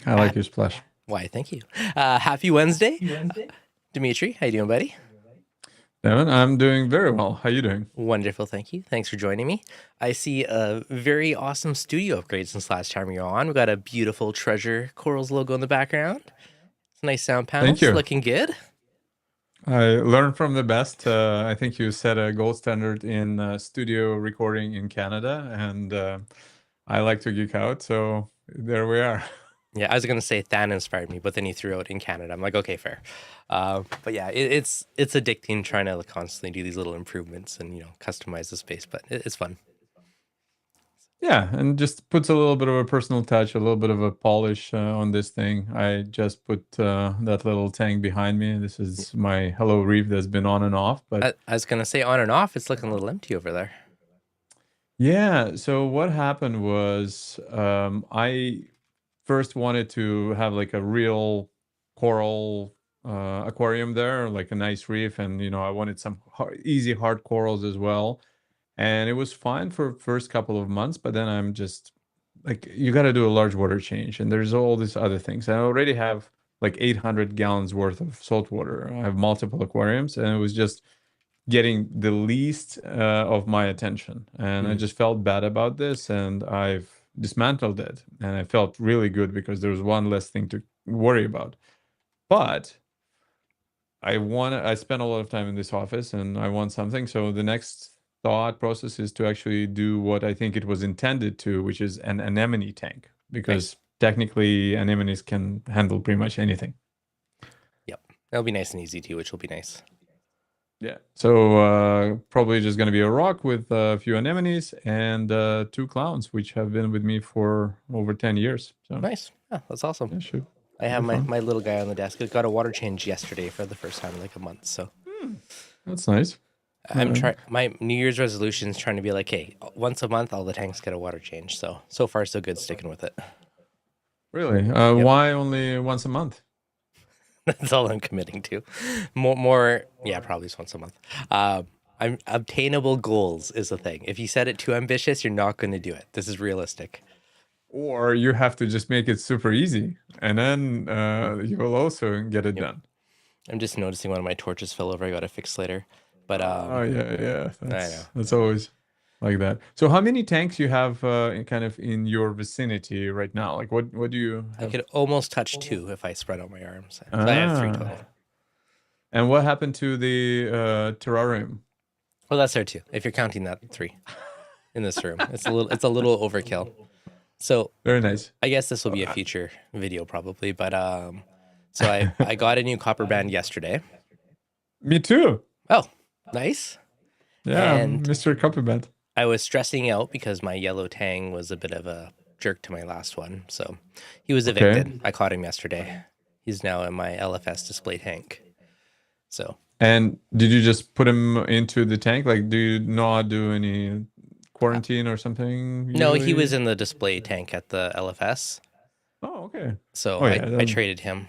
I like your splash. Why, thank you. Happy Wednesday. Dmitry, how you doing, buddy? Devin, I'm doing very well. How you doing? Wonderful, thank you. Thanks for joining me. I see a very awesome studio upgrade since last time you were on. We got a beautiful Treasure Corals logo in the background. It's nice sound Thank panels, you. looking good. I learned from the best. I think you set a gold standard in studio recording in Canada, and I like to geek out, so there we are. Yeah, I was gonna say Than inspired me, but then he threw out in Canada. I'm like, okay, fair. But yeah, it's addicting trying to constantly do these little improvements and customize the space, but it's fun. Yeah, and just puts a little bit of a personal touch, a little bit of a polish on this thing. I just put that little tank behind me. This is my Hello Reef that's been on and off, but I was gonna say on and off. It's looking a little empty over there. yeah. So what happened was I first wanted to have like a real coral aquarium there, like a nice reef, and I wanted some easy hard corals as well. And it was fine for first couple of months, but then I'm just like, you got to do a large water change, and there's all these other things. I already have like 800 gallons worth of salt water. I have multiple aquariums, and it was just getting the least of my attention. And I Mm. just felt bad about this, and I've dismantled it. And I felt really good because there was one less thing to worry about. But I spent a lot of time in this office and I want something. So the next thought process is to actually do what I think it was intended to, which is an anemone tank, Nice. because technically anemones can handle pretty much anything. Yep. That'll be nice and easy too, which will be nice. Yeah. So probably just going to be a rock with a few anemones and two clowns, which have been with me for over 10 years. So Nice. Yeah, that's awesome. yeah, should I have be my, fun. my little guy on the desk. It got a water change yesterday for the first time in like a month. So Hmm. That's nice. I'm trying. My New Year's resolution is trying to be like, hey, once a month, all the tanks get a water change. So far so good, sticking with it. Really? Yep. Why only once a month? That's all I'm committing to. More. Yeah, probably just once a month. I'm obtainable goals is the thing. If you set it too ambitious, you're not going to do it. This is realistic. Or you have to just make it super easy, and then Mm. you will also get it Yep. done. I'm just noticing one of my torches fell over. I got to fix later. But Oh yeah, yeah. I know. That's always like that. So how many tanks you have kind of in your vicinity right now? Like what do you I have? could almost touch two if I spread out my arms. So I have three Ah. total. And what happened to the terrarium? Well, that's there too. If you're counting that three in this room, it's a little overkill. So Very nice. I guess this will be a future video probably. But so I got a new copper band yesterday. Me too. Oh, nice. Yeah, And Mr. Copybat. I was stressing out because my yellow tang was a bit of a jerk to my last one. So he was Okay. evicted. I caught him yesterday. He's now in my LFS display tank. So And did you just put him into the tank? Like, do you not do any uh, quarantine or something no, he was usually? in the display tank at the LFS. Oh, okay. So Oh I, yeah, I traded him.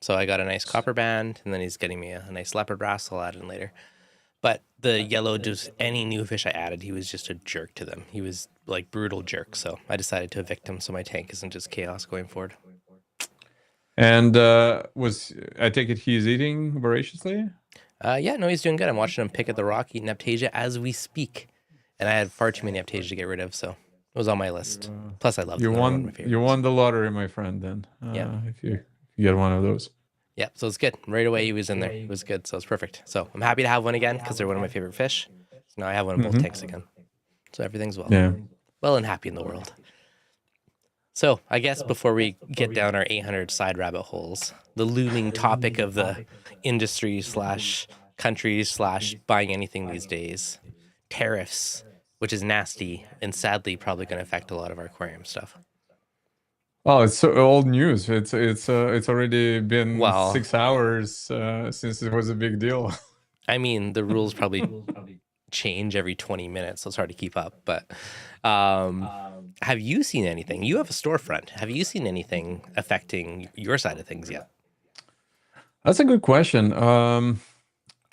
So I got a nice copper band, and then he's getting me a nice leopard wrasse I'll add in later. But the yellow, just any new fish I added, he was just a jerk to them. He was like brutal jerk. So I decided to evict him so my tank isn't just chaos going forward. and was I take it he's eating voraciously? Yeah, no, he's doing good. I'm watching him pick at the rock, eating Aptasia as we speak. And I had far too many Aptasia to get rid of, so it was on my list. Plus, I love them. They're one of my You favorites. won the lottery, my friend, then. Yeah. If you get one of those. Yeah, so it's good. Right away, he was in there. It was good, so it's perfect. So I'm happy to have one again because they're one of my favorite fish. So now I have one in both Hmm. tanks again. So everything's well. Yeah. Well and happy in the world. So I guess before we get down our 800 side rabbit holes, the looming topic of the industry slash countries slash buying anything these days, tariffs, which is nasty and sadly probably going to affect a lot of our aquarium stuff. Oh, it's so old news. It's already been Well, 6 hours since it was a big deal. I mean, the rules probably change every 20 minutes, so it's hard to keep up. But um, have you seen anything? You have a storefront. Have you seen anything affecting your side of things yet? That's a good question.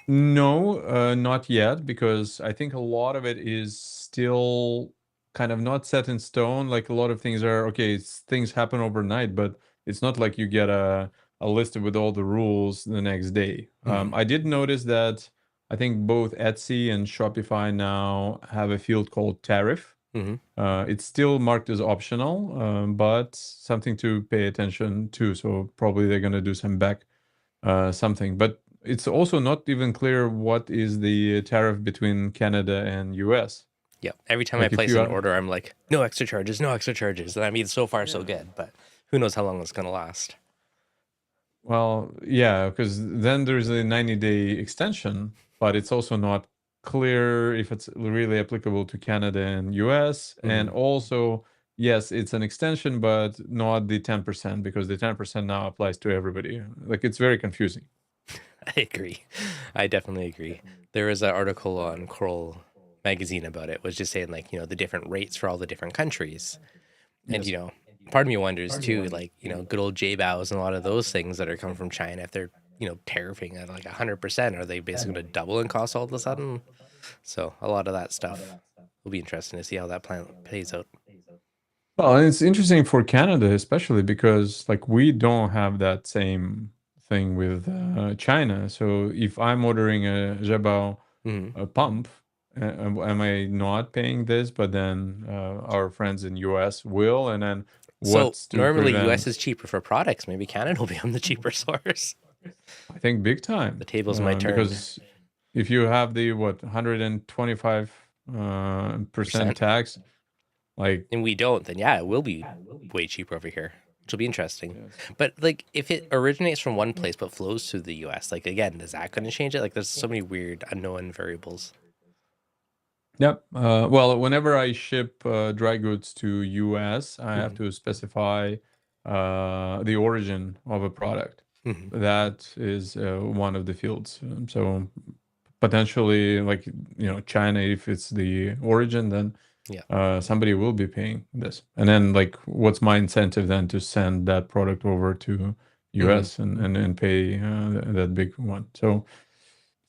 No, not yet, because I think a lot of it is still kind of not set in stone. Like a lot of things are okay, things happen overnight, but it's not like you get a list with all the rules the next day. I did notice that I think both Etsy and Shopify now have a field called Tariff. It's still marked as optional, but something to pay attention to. So probably they're going to do some back something. But it's also not even clear what is the tariff between Canada and US. Yeah. Every time I Like if place you an are, order, I'm like, no extra charges, no extra charges. And I mean, so far so good, but who knows how long it's gonna last. well, yeah, because then there's a 90-day extension, but it's also not clear if it's really applicable to Canada and US. And also, yes, it's an extension, but not the 10% because the 10% now applies to everybody. Like it's very confusing. I agree. I definitely agree. There was an article on Coral magazine about it, was just saying like, the different rates for all the different countries. And, Yes. part of me wonders too, like, good old J-bows and a lot of those things that are coming from China, if they're, tariffing at like 100%, are they basically going to double in cost all of a sudden? So a lot of that stuff will be interesting to see how that plan plays out. Well, and it's interesting for Canada, especially because like we don't have that same thing with China. So if I'm ordering a Jabao Hmm. a pump, am I not paying this? But then our friends in US will, and then So what's to normally US prevent? is cheaper for products. Maybe Canada will become the cheaper source. I think big The time tables might turn. because if you have the what 125 percent Percent. tax, like And we don't, then yeah, it will be way cheaper over here, which will be interesting. yes. But like, if it originates from one place but flows to the U.S., like again, is that going to change it? Like, there's so many weird unknown variables. Yep. Well, whenever I ship dry goods to US, I have Hmm. to specify the origin of a product. Hmm. That is one of the fields. So potentially, like, China, if it's the origin, then Yeah. somebody will be paying this. And then, like, what's my incentive then to send that product over to Hmm. US and pay that big one? So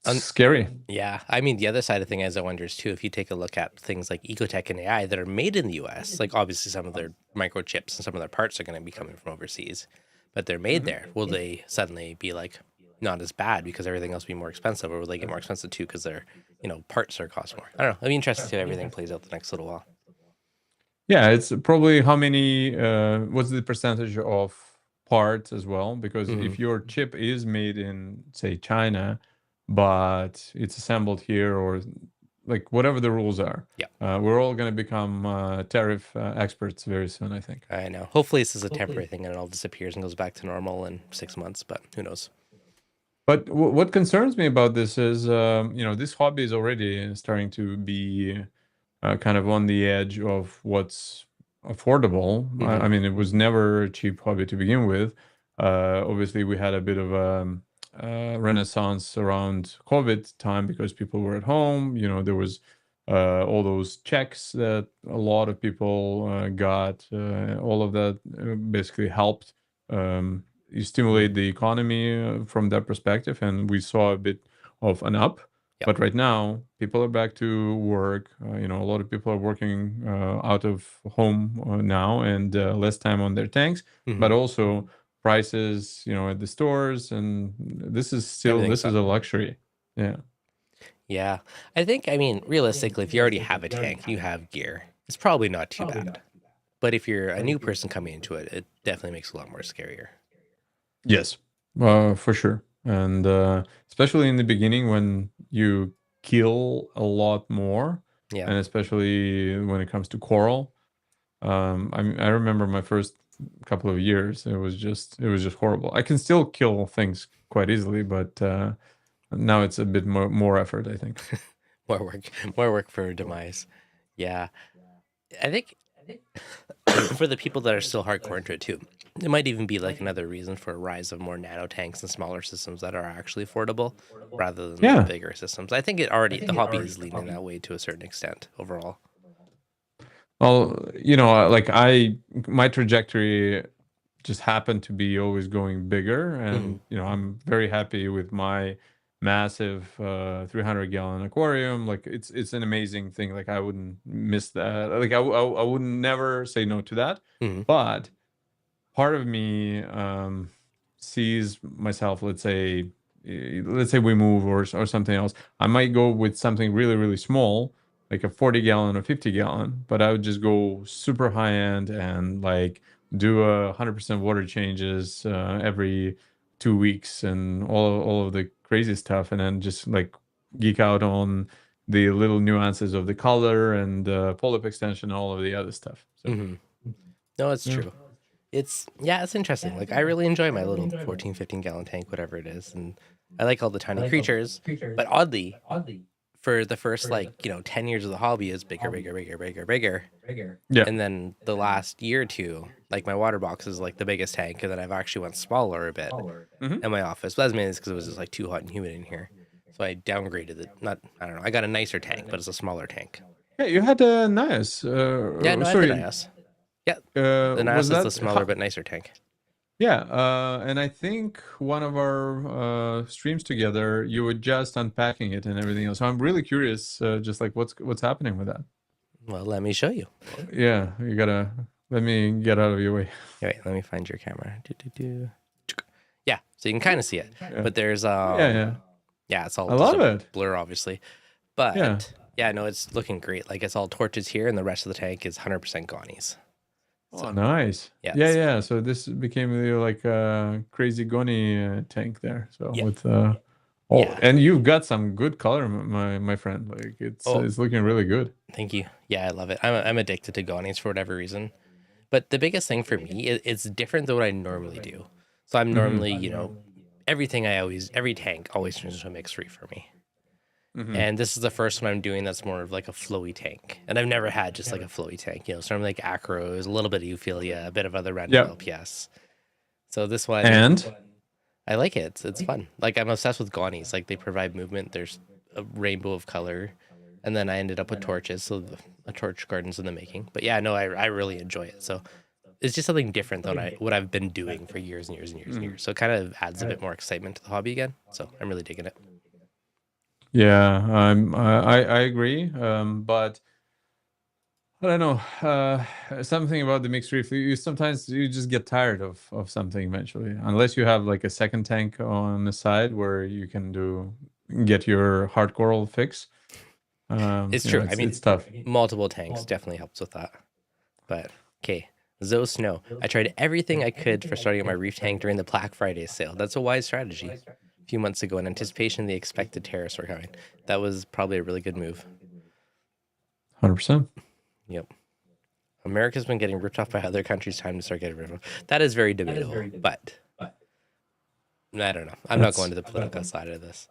it's Um, scary. yeah. I mean, the other side of thing is I wonder is too, if you take a look at things like ecotech and AI that are made in the U.S., like obviously some of their microchips and some of their parts are going to be coming from overseas, but they're made Mhm. there. Will they suddenly be like not as bad because everything else will be more expensive, or will they get more expensive too because their parts are cost more? I don't know. It'll be interesting to see how everything plays out the next little while. Yeah, it's probably how many, what's the percentage of parts as well? Because Hmm. if your chip is made in, say, China, but it's assembled here or like whatever the rules are, Yeah, we're all going to become tariff experts very soon, I think. I know. Hopefully, this is a temporary thing and it all disappears and goes back to normal in 6 months, but who knows? But what concerns me about this is, this hobby is already starting to be kind of on the edge of what's affordable. I Hmm. mean, it was never a cheap hobby to begin with. Obviously, we had a bit of a renaissance around COVID time because people were at home. There was all those checks that a lot of people got. All of that basically helped you stimulate Hmm. the economy from that perspective, and we saw a bit of an up. Yep. But right now, people are back to work. A lot of people are working out of home now and less time on their tanks. But Hmm. also prices, at the stores, and Everything's this is up. a luxury. Yeah. Yeah. I mean, realistically, if you already have a tank, you have gear, it's probably not too bad. But if you're a new person coming into it, it definitely makes it a lot more scarier. Yes, for sure. And especially in the beginning when you kill a lot more, Yeah. and especially when it comes to coral. I remember my first couple of years, it was just horrible. I can still kill things quite easily, but now it's a bit more effort, I think. More work, more work for demise. Yeah. I think for the people that are still hardcore into it too, it might even be like another reason for a rise of more nano tanks and smaller systems that are actually affordable rather than the Yeah. bigger systems. I think the hobby is leaning that way to a certain extent overall. Well, like my trajectory just happened to be always going bigger, Hmm. and I'm very happy with my massive 300-gallon aquarium. Like it's an amazing thing. Like I wouldn't miss that. Like I would never say no to that. Hmm. But part of me sees myself, let's say we move or something else. I might go with something really, really small, like a 40 gallon or 50 gallon, but I would just go super high end and like do 100% water changes every 2 weeks and all of the crazy stuff, and then just like geek out on the little nuances of the color and polyp extension, all of the other stuff. So Hmm. No, it's yeah. true. It's interesting. Like I really enjoy my little 14, 15 gallon tank, whatever it is, and I like all the tiny creatures. But oddly, for the first 10 years of the hobby, is bigger, bigger, bigger, bigger, bigger. Yeah. And then the last year or two, like my water box is like the biggest tank, and then I've actually went smaller a bit Hmm. in my office. But that's mainly because it was just like too hot and humid in here. So I downgraded it. Not, I don't know. I got a nicer tank, but it's a smaller tank. Yeah, you had a nice. Yeah, no, I had the Sorry. Nias. Yeah, the Was Nias is the that? smaller but nicer tank. Yeah, and I think one of our streams together, you were just unpacking it and everything else. So I'm really curious, just like what's happening with that. Well, let me show you. Yeah, you gotta let me get out of your way. Wait, let me find your camera. Yeah, so you can kind of see it, Yeah, but there's yeah. yeah, it's all I just love a it. blur, obviously. Yeah. But yeah, no, it's looking great. Like it's all torches here, and the rest of the tank is 100% Gonies. Oh, So nice. yeah, Yeah. So this became like a crazy Goni tank there. So yeah, with oh, yeah. and you've got some good color, my friend. Like Oh, it's looking really good. thank you. Yeah, I love it. I'm addicted to Gonies for whatever reason. But the biggest thing for me, it's different than what I normally do. So I'm Hmm. normally, every tank always turns into a mixed reef for me. Hmm. And this is the first one I'm doing that's more of like a flowy tank. And I've never had just like a flowy tank, so I'm like acros, a little bit of euphilia, a bit of other random Yep. LPS. So this one, And I like it. It's fun. Like I'm obsessed with Gonies. Like they provide movement. There's a rainbow of color. And then I ended up with torches, so a torch garden's in the making. But yeah, no, I really enjoy it. So it's just something different than what I've been doing for years and years and years and years. So it kind of adds a bit more excitement to the hobby again. So I'm really digging it. yeah, I agree. But I don't know. Something about the mixed reef. You sometimes you just get tired of something eventually, unless you have like a second tank on the side where you can get your hard coral fix. It's true. I It's mean, tough. multiple tanks definitely helps with that. But okay, Zoe Snow. I tried everything I could for starting up my reef tank during the Black Friday sale. That's a wise strategy. A few months ago, in anticipation of the expected tariffs were coming. That was probably a really good move. 100%. Yep. America's been getting ripped off by other countries. Time to start getting rid of. That is very debatable, but I don't know. I'm not going to the political side of this.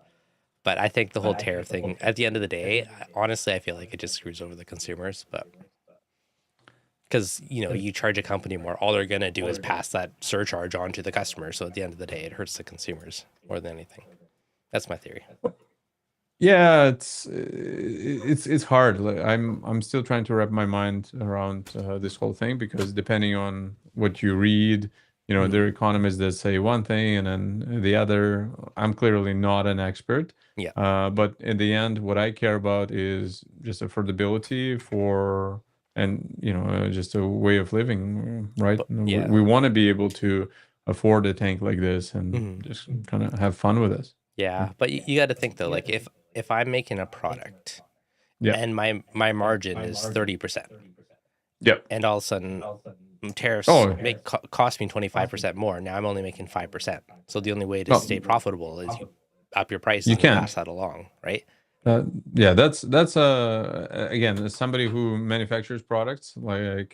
But I think the whole tariff thing, at the end of the day, honestly, I feel like it just screws over the consumers. But because you charge a company more, all they're gonna do is pass that surcharge on to the customer. So at the end of the day, it hurts the consumers more than anything. That's my theory. Yeah, it's hard. Like, I'm still trying to wrap my mind around this whole thing because depending on what you read, there are Mhm. economists that say one thing and then the other. I'm clearly not an expert, Yeah. but in the end, what I care about is just affordability for and just a way of living, right? But yeah. We want to be able to afford a tank like this and Mhm. just kind of have fun with this. Yeah. But you got to think though, like if I'm making a product Yeah. and my margin is 30%, Yep. and all of a sudden tariffs Oh, cost me 25% more. Now I'm only making 5%. So the only way to well, stay profitable is you up your prices you and you pass can't. that along, right? Yeah, that's again, as somebody who manufactures products, like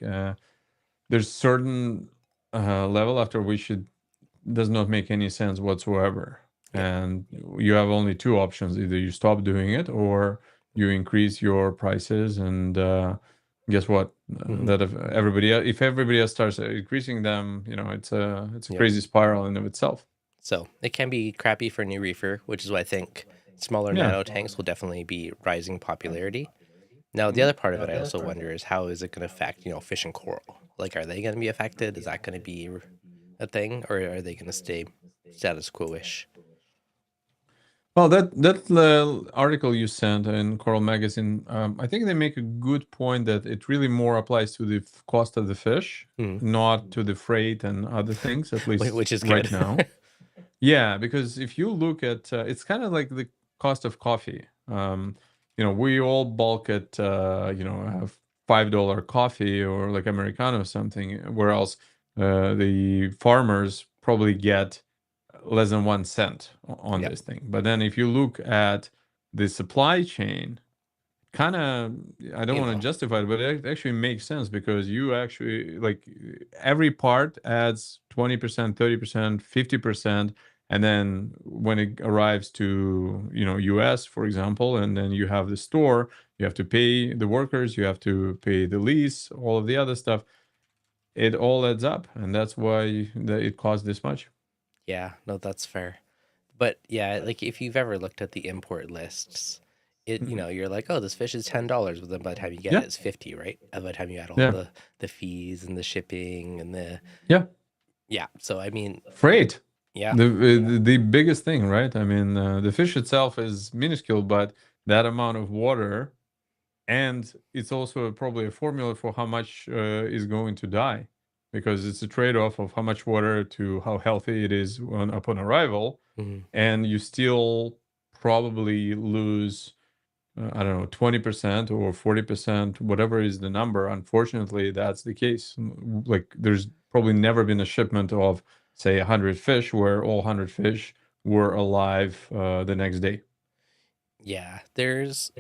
there's certain level after which it does not make any sense whatsoever. Yeah. And you have only two options: either you stop doing it or you increase your prices. And guess what? Mhm. That if everybody else starts increasing them, it's a Yep. crazy spiral in of itself. So it can be crappy for a new reefer, which is why I think smaller Yeah. nano tanks will definitely be rising popularity. Now, the Mhm. other part of it I also wonder is how is it going to affect, fish and coral? Like, are they going to be affected? Is that going to be a thing, or are they going to stay status quo-ish? Well, that article you sent in Coral Magazine, I think they make a good point that it really more applies to the cost of the fish, Mm. not to the freight and other things, at least Which is right good. now. Yeah, because if you look at, it's kind of like the cost of coffee. We all bulk at, a $5 coffee or like Americano or something, whereas the farmers probably get less than 1 cent on Yep. this thing. But then if you look at the supply chain, kind of, I don't You want to know, justify it, but it actually makes sense because you actually like every part adds 20%, 30%, 50%. And then when it arrives to, US, for example, and then you have the store, you have to pay the workers, you have to pay the lease, all of the other stuff. It all adds up. And that's why it costs this much. yeah, no, that's fair. But yeah, like if you've ever looked at the import lists, Mhm. you're like, oh, this fish is $10, but then by the time you get it, Yeah. it's 50, right? And by the time you add all Yeah. the fees and the shipping and the Yeah. yeah. So I mean, Freight. yeah, The biggest thing, right? I mean, the fish itself is minuscule, but that amount of water, and it's also probably a formula for how much is going to die, because it's a trade-off of how much water to how healthy it is upon arrival, mhm. and you still probably lose, I don't know, 20% or 40%, whatever is the number. Unfortunately, that's the case. Like, there's probably never been a shipment of, say, 100 fish where all 100 fish were alive the next day. Yeah. There's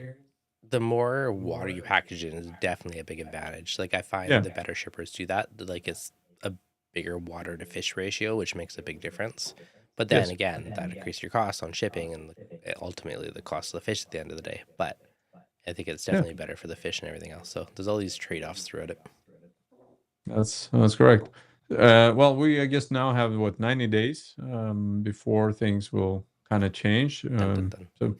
the more water you package in is definitely a big advantage. Like I find Yeah. the better shippers do that. Like it's a bigger water to fish ratio, which makes a big difference. But then Yes. again, that increases your costs on shipping and ultimately the cost of the fish at the end of the day. But I think it's Yeah. definitely better for the fish and everything else. So there's all these trade offs throughout it. That's correct. Well, we I guess now have what 90 days before things will kind of change. Dun dun dun. So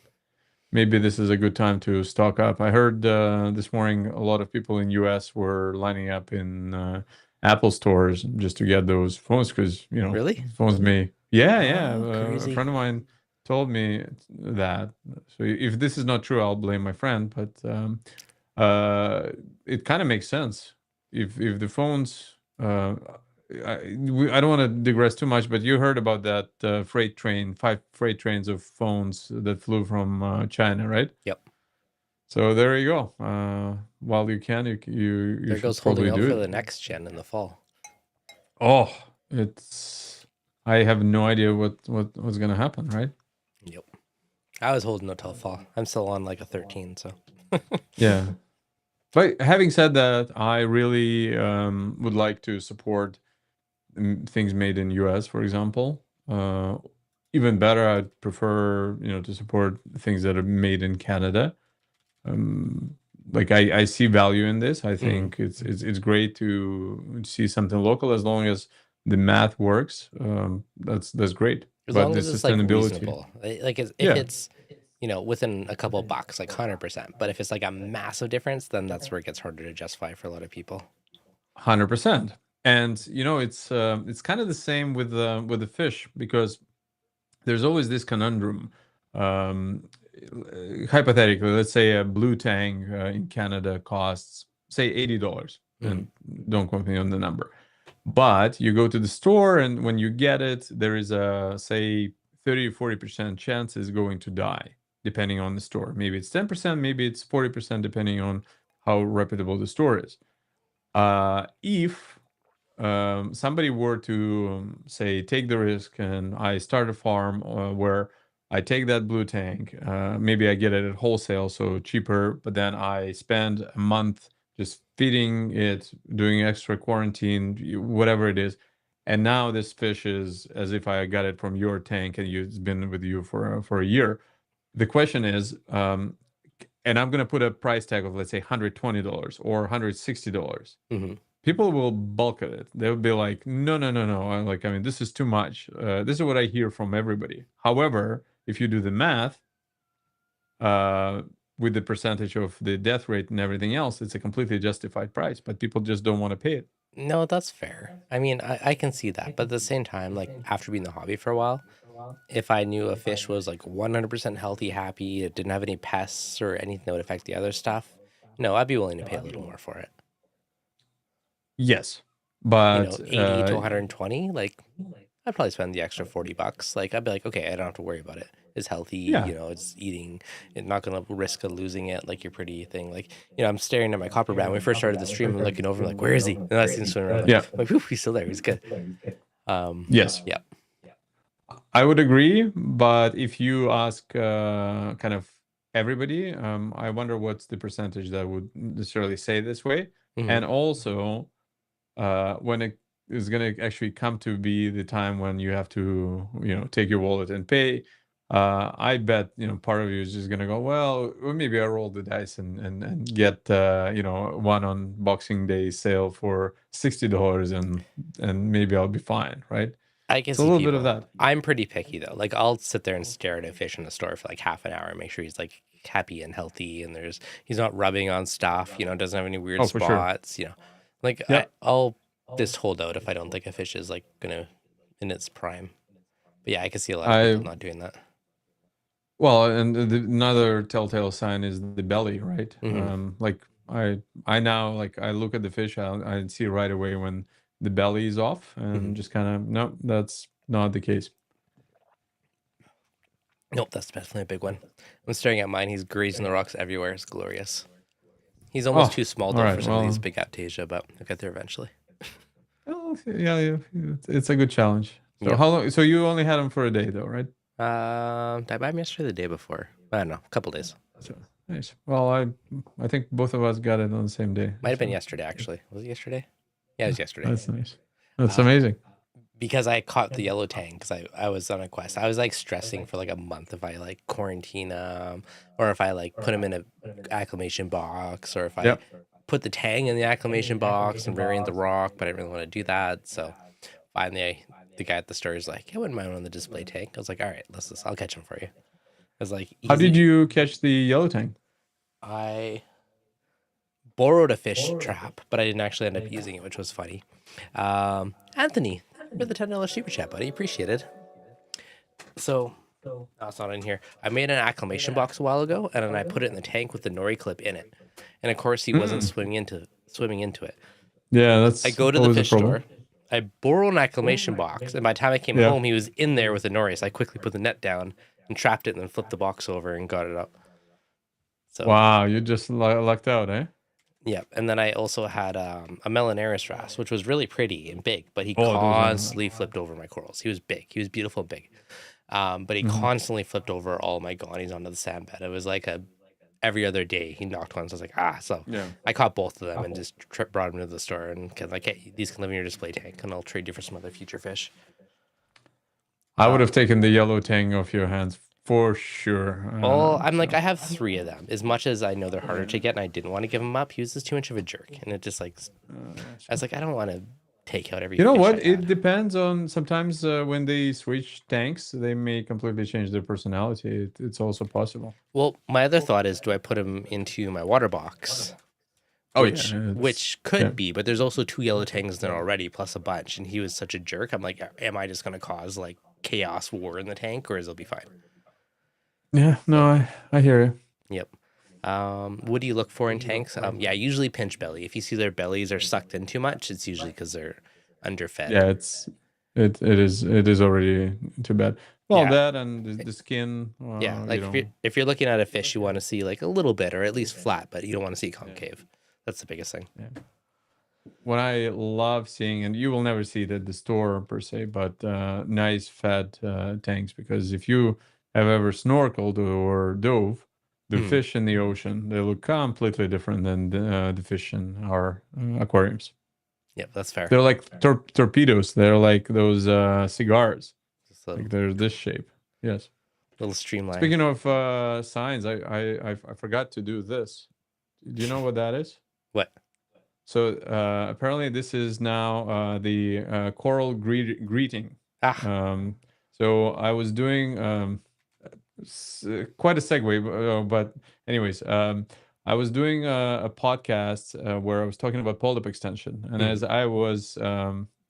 maybe this is a good time to stock up. I heard this morning a lot of people in US were lining up in Apple stores just to get those phones because, Really? phones may. Yeah, yeah. Oh, A crazy. friend of mine told me that. So if this is not true, I'll blame my friend. But uh, it kind of makes sense if the phones. I don't want to digress too much, but you heard about that freight train, 5 freight trains of phones that flew from China, right? Yep. So there you go. While you can, you There should goes holding probably out do for it. the next gen in the fall. Oh, it's. I have no idea what's gonna happen, right? Yep. I was holding out till fall. I'm still on like a 13, so Yeah. But having said that, I really would like to support things made in US, for example. Even better, I'd prefer, to support things that are made in Canada. Um, like I see value in this. I mhm. think it's great to see something local as long as the math works. That's great. As But long the as it's like sustainability, reasonable. Like if yeah, it's within a couple of bucks, like 100%. But if it's like a massive difference, then that's where it gets harder to justify for a lot of people. 100%. And it's kind of the same with the fish because there's always this conundrum. Um, Hypothetically, let's say a blue tang in Canada costs, say, $80, Mm. and don't quote me on the number. But you go to the store, and when you get it, there is a, say, 30 or 40% chance it's going to die, depending on the store. Maybe it's 10%, maybe it's 40%, depending on how reputable the store is. If somebody were to say take the risk and I start a farm where I take that blue tank, maybe I get it at wholesale, so cheaper, but then I spend a month just feeding it, doing extra quarantine, whatever it is, and now this fish is as if I got it from your tank and it's been with you for a year. The question is, and I'm going to put a price tag of, let's say, $120 or $160. Hmm. People will balk at it. They'll be like, no, no, no, no. Like, I mean, this is too much. This is what I hear from everybody. However, if you do the math, uh, with the percentage of the death rate and everything else, it's a completely justified price, but people just don't want to pay it. No, that's fair. I mean, I can see that. But at the same time, like after being in the hobby for a while, if I knew a fish was like 100% healthy, happy, it didn't have any pests or anything that would affect the other stuff, no, I'd be willing to pay a little more for it. Yes, but 80 to 120, like I'd probably spend the extra $40. Like I'd be like, okay, I don't have to worry about it. It's healthy, yeah, it's eating, it's not gonna risk of losing it, like your pretty thing. Like, I'm staring at my copper brand. When we first started the stream, I'm looking over, I'm like, where is he? And I see him swimming around, yeah, like whew, he's still there, he's good. yes. Yeah. I would agree, but if you ask kind of everybody, I wonder what's the percentage that would necessarily say this way. And also, when it is going to actually come to be the time when you have to, take your wallet and pay, I bet, part of you is just going to go, well, maybe I roll the dice and get, one on Boxing Day sale for $60 and maybe I'll be fine, right? I can It's a see little bit of people. that. I'm pretty picky though. Like I'll sit there and stare at a fish in the store for like half an hour and make sure he's like happy and healthy and he's not rubbing on stuff, doesn't have any weird Oh, for sure. spots, Like Yeah. I'll just hold out if I don't think a fish is like gonna in its prime. But yeah, I can see a lot of I people not doing that. Well, and another telltale sign is the belly, right? Like I now like I look at the fish, I see right away when the belly is off, and just kind of no, that's not the case. Nope, that's definitely a big one. I'm staring at mine. He's grazing the rocks everywhere. It's glorious. He's almost Oh, too small all though right. for some of these Well, big aptasia, but I'll get there eventually. yeah, it's a good challenge. So Yep. how long? So you only had them for a day, though, right? Did I buy him yesterday or the day before? I don't know, a couple days. So nice. Well, I think both of us got it on the same day. Might have been So yesterday, actually. Was it yesterday? Yeah, it was yesterday. that's nice. That's Uh, amazing. because I caught the yellow tang because I was on a quest. I was like stressing for like a month if I like quarantine them or if I like put them in a acclimation box or if I Yep. put the tang in the acclimation box and variant the rock, but I didn't really want to do that. So finally, the guy at the store is like, I wouldn't mind one on the display tank. I was like, all right, I'll catch him for you. I was like, How did easy. you catch the yellow tang? I borrowed a fish trap, but I didn't actually end up using it, which was funny. Anthony, for the $10 super chat, buddy. Appreciate it. So, no, it's not in here. I made an acclimation box a while ago, and then I put it in the tank with the nori clip in it. And of course, he wasn't swimming into it. Yeah, that's I go to the always a fish problem. store. I borrow an acclimation box, and by the time I came Yeah. home, he was in there with the nori. So I quickly put the net down and trapped it, and then flipped the box over and got it up. So Wow, you just lucked out, eh? yeah, and then I also had a Melanaris wrasse, which was really pretty and big, but he Oh, those are. constantly flipped over my corals. He was big. He was beautiful and big. But he constantly flipped over all my gonies onto the sand bed. It was like every other day he knocked one. So I was like, so Yeah. I caught both of them and just brought them to the store and like, hey, these can live in your display tank and I'll trade you for some other future fish. I would have taken the yellow tang off your hands for sure. Well, I'm like, I have 3 of them. As much as I know they're harder to get and I didn't want to give them up, he was just too much of a jerk. And it just like, I was like, I don't want to take out every You know fish what? I It had. depends on sometimes when they switch tanks, they may completely change their personality. It's also possible. Well, my other thought is, do I put him into my water box? Oh, Which yeah. which could be, but there's also 2 yellow tangs there already, plus a bunch, and he was such a jerk. I'm like, am I just gonna cause like chaos war in the tank, or is it be fine? Yeah, no, I hear you. Yep. What do you look for in tanks? Yeah, usually pinch belly. If you see their bellies are sucked in too much, it's usually because they're underfed. Yeah, it is already too bad. Well, Yeah. that and the skin. Yeah, like if you're looking at a fish, you want to see like a little bit or at least flat, but you don't want to see concave. That's the biggest thing. Yeah. What I love seeing, and you will never see it at the store per se, but nice fat tanks. Because if you have ever snorkeled or dove, the fish in the ocean, they look completely different than the fish in our aquariums. Yep, that's fair. They're like torpedoes. They're like those cigars. Just a Like they're this shape. Yes. little streamline. Speaking of signs, I forgot to do this. Do you know what that is? What? So apparently this is now the coral greeting. So I was doing quite a segue, but anyways, I was doing a podcast where I was talking about polyp extension, and as I was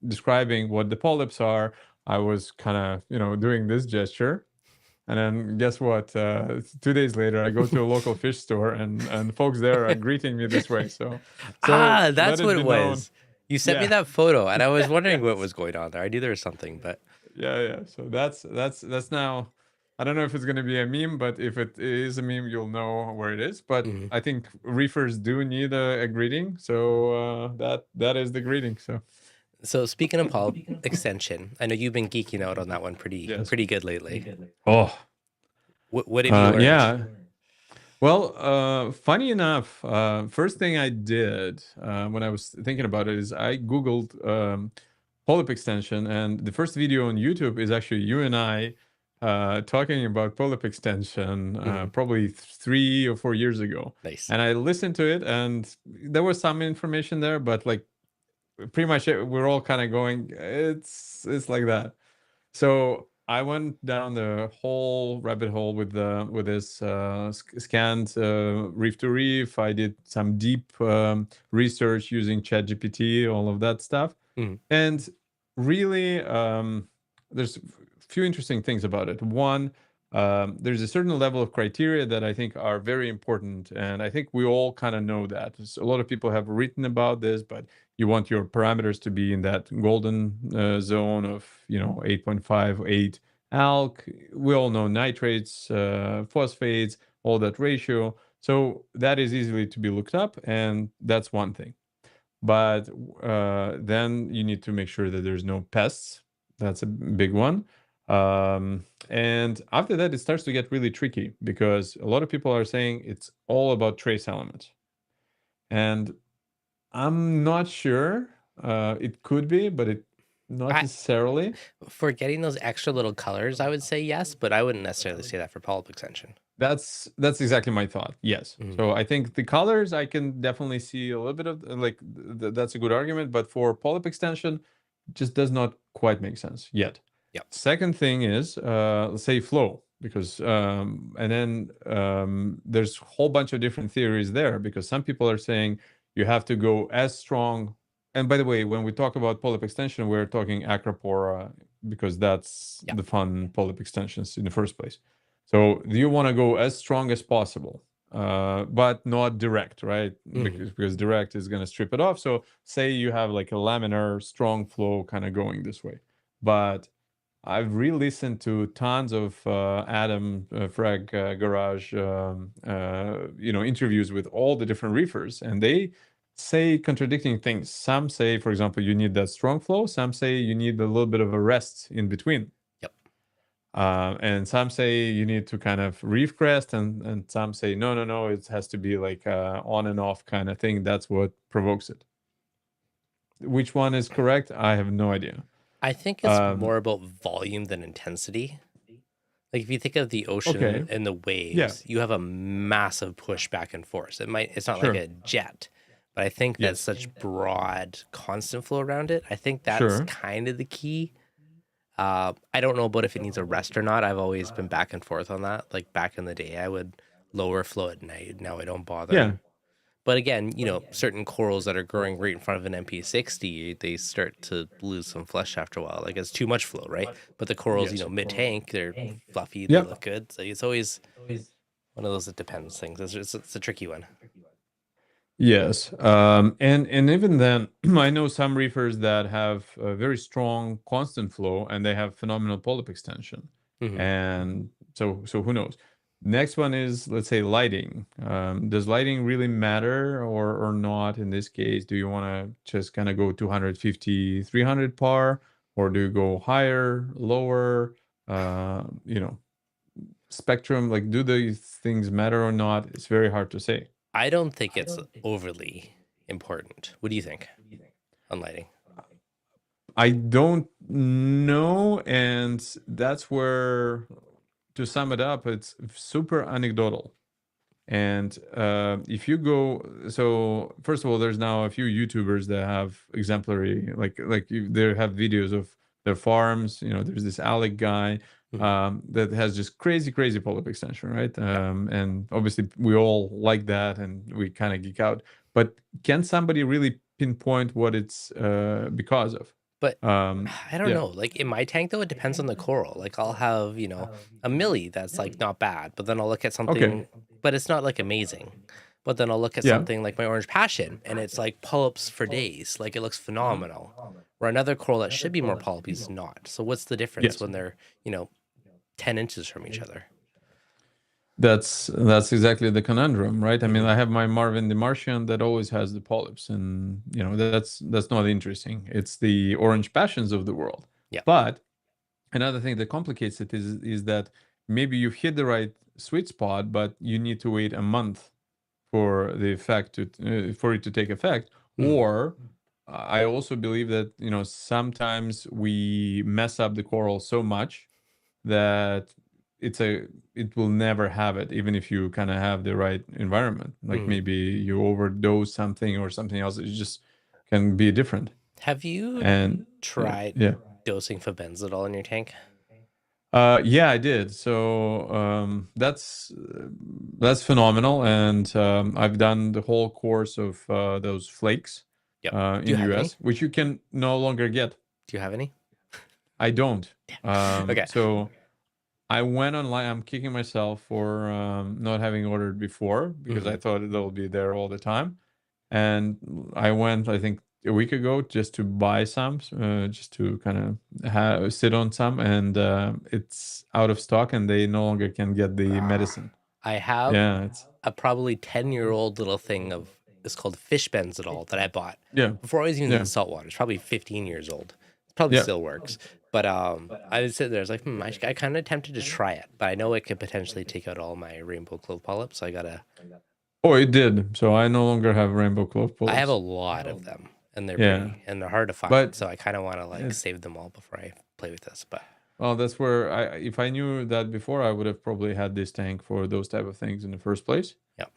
describing what the polyps are, I was kind of, doing this gesture. And then guess what? 2 days later, I go to a local fish store, and folks there are greeting me this way. So let That's it what be it known. was. You sent me Yeah. that photo, and I was wondering what Yes. was going on there. I knew there was something, but Yeah. So that's now. I don't know if it's going to be a meme, but if it is a meme, you'll know where it is. But mhm. I think reefers do need a greeting, so that is the greeting. So So speaking of polyp extension, I know you've been geeking out on that one yes. pretty good lately. Oh, What have you learned? yeah. Well, funny enough, first thing I did when I was thinking about it is I Googled polyp extension, and the first video on YouTube is actually you and I talking about polyp extension Mhm. probably 3 or 4 years ago. Nice. And I listened to it, and there was some information there, but like pretty much we're all kind of going, it's like that. So I went down the whole rabbit hole with this scanned reef to reef. I did some deep research using ChatGPT, all of that stuff, Mhm. and really, there's a few interesting things about it. One, there's a certain level of criteria that I think are very important, and I think we all kind of know that. So a lot of people have written about this, but you want your parameters to be in that golden zone of 8.5, 8 alk. We all know nitrates, phosphates, all that ratio. So that is easily to be looked up, and that's one thing. But then you need to make sure that there's no pests. That's a big one. And after that, it starts to get really tricky because a lot of people are saying it's all about trace elements. And I'm not sure. It could be, but it not I necessarily. For getting those extra little colors, I would say yes, but I wouldn't necessarily say that for polyp extension. That's exactly my thought. Yes. Mhm. So I think the colors I can definitely see a little bit of like that's a good argument, but for polyp extension, just does not quite make sense yet. Yep. Second thing is let's say flow, because and then there's a whole bunch of different theories there, because some people are saying you have to go as strong. And by the way, when we talk about polyp extension, we're talking Acropora, because that's Yeah. the fun polyp extensions in the first place. So you want to go as strong as possible, but not direct, right? Mhm. Because direct is going to strip it off. So say you have like a laminar strong flow kind of going this way. But I've re-listened to tons of Adam Frag Garage, interviews with all the different reefers, and they say contradicting things. Some say, for example, you need that strong flow. Some say you need a little bit of a rest in between. Yep. And some say you need to kind of reef crest, and some say no, no, no, it has to be like on and off kind of thing. That's what provokes it. Which one is correct? I have no idea. I think it's Um, more about volume than intensity. Like if you think of the ocean okay, and the yeah, waves, you have a massive push back and forth. It's not like sure, a jet, but I think that's yes, such broad constant flow around it. I think that's sure, kind of the key. I don't know about if it needs a rest or not. I've always been back and forth on that. Like back in the day, I would lower flow at night. Now I don't bother. yeah, But again, certain corals that are growing right in front of an MP60, they start to lose some flesh after a while. Like it's too much flow, right? But the corals, yes, mid tank, they're fluffy, they yep. look good. So it's always one of those that depends things. It's a tricky one. Yes, and even then, I know some reefers that have a very strong constant flow, and they have phenomenal polyp extension. Hmm. And so who knows? Next one is, let's say, lighting. Does lighting really matter or not in this case? Do you want to just kind of go 250, 300 par, or do you go higher, lower? You know, spectrum. Like, do these things matter or not? It's very hard to say. I don't think it's overly important. What do you think on lighting? I don't know, and that's where, to sum it up, it's super anecdotal. And if you go, so first of all, there's now a few YouTubers that have exemplary, they have videos of their farms. There's this Alec guy Hmm. that has just crazy, crazy polyp extension, right? Yeah. And obviously, we all like that, and we kind of geek out. But can somebody really pinpoint what it's because of? But Um, I don't yeah. know. Like in my tank, though, it depends on the coral. Like I'll have, a millie that's like not bad, but then I'll look at Okay. something, but it's not like amazing. But then I'll look at Yeah. something like my orange passion, and it's like polyps for days. Like it looks Hmm. phenomenal. Where another coral that should be more polyp is not. So what's the difference Yes. when they're, 10 inches from each other? That's exactly the conundrum, right? I mean, Hmm. I have my Marvin the Martian that always has the polyps, and that's not interesting. It's the orange passions of the world. Yeah. But another thing that complicates it is that maybe you've hit the right sweet spot, but you need to wait a month for the effect to for it to take effect. Mm. Or I also believe that sometimes we mess up the coral so much that it will never have it, even if you kind of have the right environment. Like Mm. maybe you overdose something or something else. It just can be different. Have you And tried yeah. dosing for benzodol in your tank? Yeah, I did. So that's phenomenal, and I've done the whole course of those flakes Yep. Do you in have any? US, which you can no longer get. Do you have any? I don't. Okay. So I went online. I'm kicking myself for not having ordered before because Hmm. I thought they'll be there all the time. And I went, I think, a week ago just to buy some, just to kind of sit on some, and it's out of stock, and they no longer can get the Ah, medicine. I have Yeah, it's a probably 10-year-old little thing of it's called fish benzodol that I bought yeah, before I was even in yeah, saltwater. It's probably 15 years old. It probably yeah. still works. But I was sitting there, I was like, I kind of tempted to try it, but I know it could potentially take out all my rainbow clove polyps. So Oh, it did. So I no longer have rainbow clove I have a polyps. lot of them and they're Yeah, pretty and they're hard to find. but So I kind of want to like it, save them all before I play with this. But well, that's where if I knew that before, I would have probably had this tank for those type of things in the first place. yeah.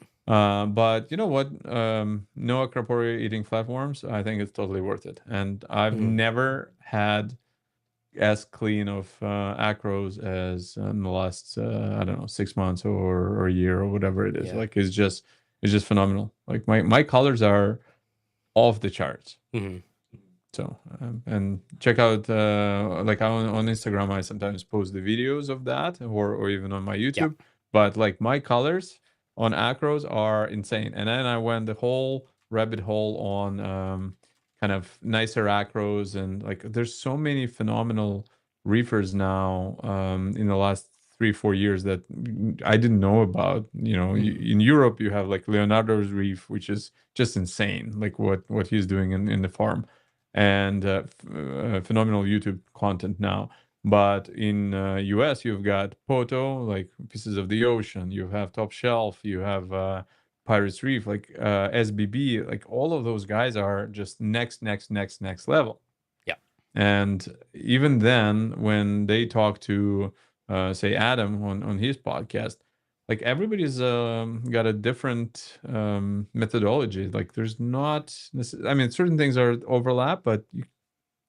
But you know what? No Acropora eating flatworms, I think it's totally worth it. And I've Hmm. never had as clean of acros as in the last I don't know 6 months or a year or whatever it is. Yeah. Like it's just phenomenal. Like my colors are off the charts. Hmm. So and check out like on Instagram I sometimes post the videos of that or even on my Yeah. YouTube. But like my colors on acros are insane. And then I went the whole rabbit hole on kind of nicer acros, and like there's so many phenomenal reefers now in the last 3-4 years that I didn't know about. Hmm. In Europe you have like Leonardo's reef, which is just insane, like what he's doing in the farm, and phenomenal YouTube content now. But in US, you've got Poto, like Pieces of the Ocean. You have Top Shelf. You have Pirates Reef, like SBB. Like all of those guys are just next level. Yeah. And even then, when they talk to, say, Adam on his podcast, like everybody's got a different methodology. Like there's not, I mean, certain things are overlap, but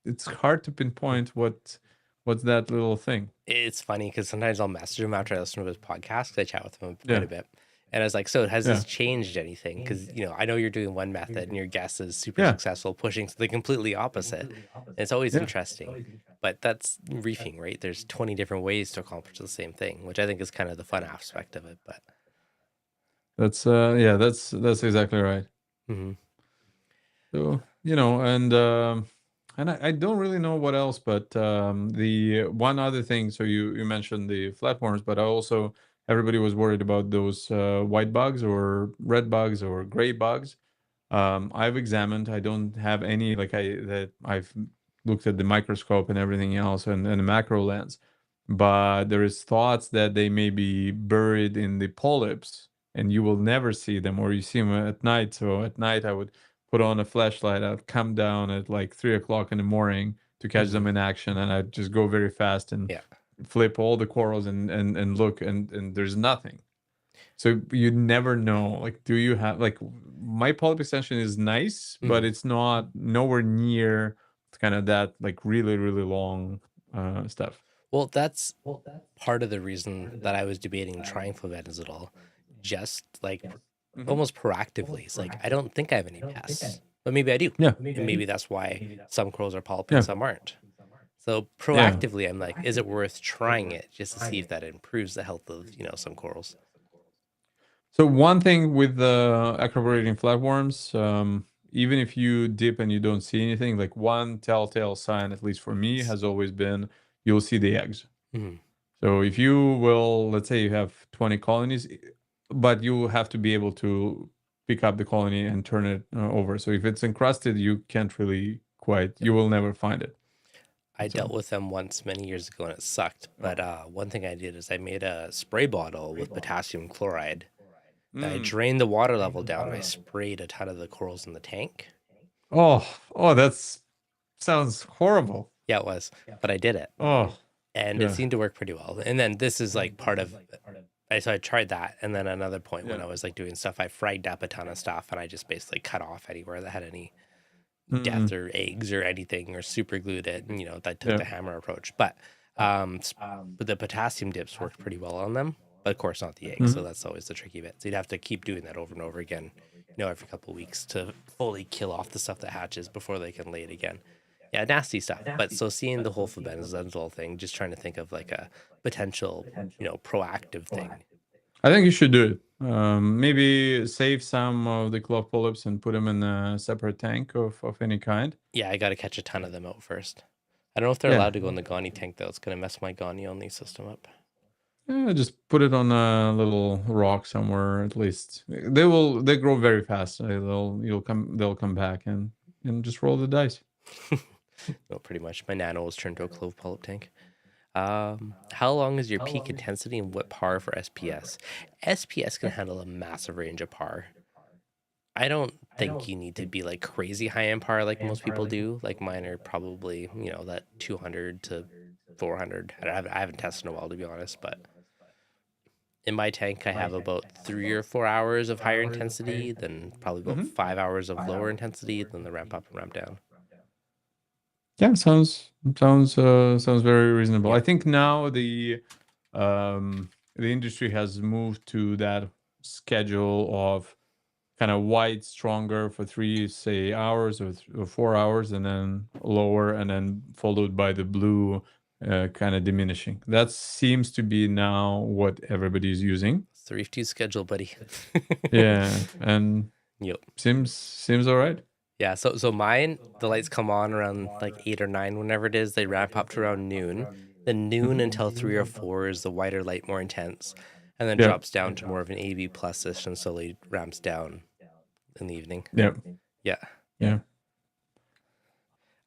it's hard to pinpoint what's that little thing. It's funny because sometimes I'll message him after I listen to his podcast 'cause I chat with him quite Yeah, a bit. And I was like, so has yeah, this changed anything? Because, I know you're doing one method and your guest is super yeah, successful pushing the completely opposite. And it's always yeah. interesting. But that's reefing, right? There's 20 different ways to accomplish the same thing, which I think is kind of the fun aspect of it. But That's that's exactly right. hmm. So and I don't really know what else, but the one other thing. So you mentioned the flatworms, but I also everybody was worried about those white bugs or red bugs or gray bugs. I've examined. I don't have any like I've looked at the microscope and everything else and the macro lens, but there is thoughts that they may be buried in the polyps and you will never see them, or you see them at night. So at night I would put on a flashlight. I'd come down at like 3 o'clock in the morning to catch Hmm. them in action, and I'd just go very fast and Yeah. flip all the corals and look, and there's nothing. So you never know. Like, do you have like my polyp extension is nice, but Hmm. it's not nowhere near kind of that like really long stuff. Well, that's part of the reason that I was debating trying fluvenazole just like Hmm. almost proactively. It's like, I don't think I have any pests. But maybe I do. Yeah. And maybe that's why some corals are polyping, Yeah. some aren't. So Yeah. proactively, I'm like, is it worth trying it just to see if that improves the health of, some corals? So one thing with the acroporating flatworms, even if you dip and you don't see anything, like one telltale sign, at least for me, has always been you'll see the eggs. Mhm. So if you will, let's say you have 20 colonies, but you have to be able to pick up the colony and turn it over. So if it's encrusted, you can't really quite, you will never find it. I dealt So, with them once many years ago and it sucked. But one thing I did is I made a spray bottle with potassium chloride. And I drained the water level down and I sprayed a ton of the corals in the tank. oh, that's sounds horrible. Yeah, it was, but I did it. Oh, And yeah. it seemed to work pretty well. And then this is like part of, so I tried that. And then another point when I was like doing stuff, I fragged up a ton of stuff and I just basically cut off anywhere that had any death or eggs or anything or super glued it. And, I took the hammer approach. But the potassium dips worked pretty well on them, but of course not the eggs. So that's always the tricky bit. So you'd have to keep doing that over and over again, every couple of weeks to fully kill off the stuff that hatches before they can lay it again. Yeah, nasty stuff. But so seeing the whole flubenazole thing, just trying to think of like a potential, proactive thing. I think you should do it. Maybe save some of the clove polyps and put them in a separate tank of any kind. Yeah, I got to catch a ton of them out first. I don't know if they're allowed to go in the Goni tank though. It's gonna mess my Goni only system up. Yeah, just put it on a little rock somewhere. At least they grow very fast. They'll come back and just roll the dice. No, pretty much. My Nano was turned to a clove polyp tank. How long is your peak intensity and what par for SPS? SPS can handle a massive range of par. I don't think you need to be like crazy high end par like most people do. Like mine are probably, that 200 to 400. I haven't tested in a while, to be honest, but in my tank, I have about 3 or 4 hours of higher intensity, then probably about 5 hours of lower intensity, then the ramp up and ramp down. Yeah, sounds very reasonable. Yeah. I think now the industry has moved to that schedule of kind of white stronger for 3 say hours or 4 hours, and then lower, and then followed by the blue kind of diminishing. That seems to be now what everybody's using. It's the ReefDudes schedule, buddy. Yeah, and Yep. Seems all right. Yeah, so mine, the lights come on around like 8 or 9, whenever it is. They ramp up to around noon. Then noon until 3 or 4 is the whiter light, more intense, and then drops down to more of an AB plus-ish and slowly ramps down in the evening. Yeah. Yeah. Yeah.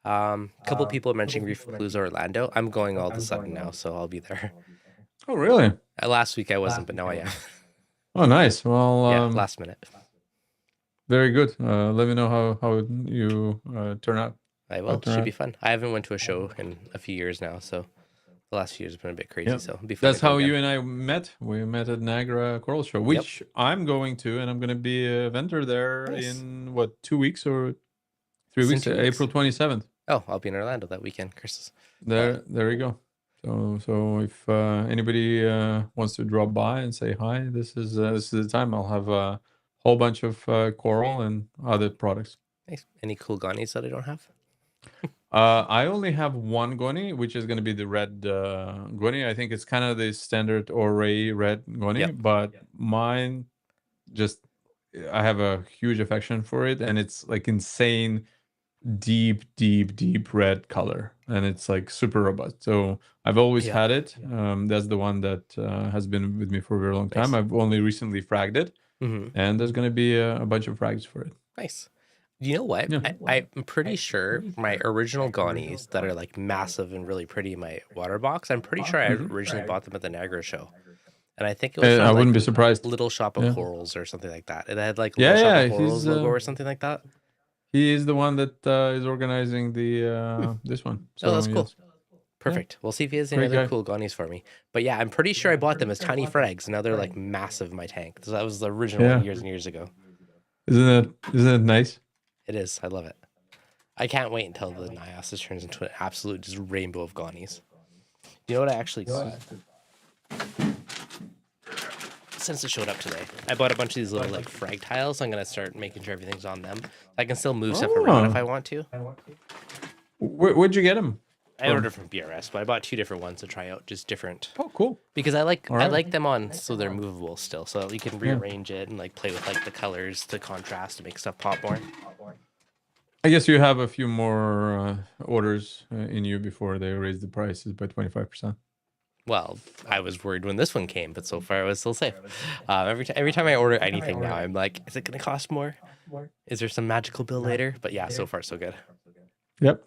A couple people are mentioning Reef Palooza Orlando. I'm going all of a sudden now, so I'll be there. Oh, really? Last week I wasn't, but now I am. Oh, nice. Well, yeah, last minute. Very good. Let me know how you turn out. I will. Should be fun. I haven't went to a show in a few years now, so the last few years have been a bit crazy. So it'll be fun. That's how you and I met. We met at Niagara Coral Show, which I'm going to, and I'm going to be a vendor there in 2 weeks or 3 weeks? April 27th. Oh, I'll be in Orlando that weekend, Chris's. There you go. So if anybody wants to drop by and say hi, this is the time. I'll have a whole bunch of coral and other products. Nice. Any cool gonies that I don't have? I only have one goni, which is going to be the red goni. I think it's kind of the standard Oray red goni, but mine I have a huge affection for it, and it's like insane deep red color, and it's like super robust. So I've always had it. That's the one that has been with me for a very long time. I've only recently fragged it, and there's going to be a bunch of frags for it. Nice. You know what? Yeah. I'm pretty sure my original gonies that are like massive and really pretty in my water box, I'm pretty sure I originally bought them at the Niagara show. And I think it was from, I wouldn't be surprised. Little Shop of Corals or something like that. It had like Little Shop of Corals logo or something like that. He is the one that is organizing the this one. So, that's cool. Yes. Perfect. We'll see if he has any other cool gonies for me. But yeah, I'm pretty sure I bought them as tiny frags. Now they're like massive in my tank. So that was the original one years and years ago. Isn't it nice? It is. I love it. I can't wait until the Niosis turns into an absolute just rainbow of gonies. You know what I actually set since it showed up today. I bought a bunch of these little like frag tiles. So I'm gonna start making sure everything's on them. I can still move stuff around if I want to. Where'd you get them I ordered from BRS, but I bought 2 different ones to try out, just different. Oh, cool. Because I like All right. I like them on so they're movable still, so you can rearrange it and like play with like the colors to contrast to make stuff pop more. I guess you have a few more orders in you before they raise the prices by 25%. Well, I was worried when this one came, but so far I was still safe. Every time I order anything now, I'm like, is it going to cost more? Is there some magical bill later? But yeah, so far so good. Yep.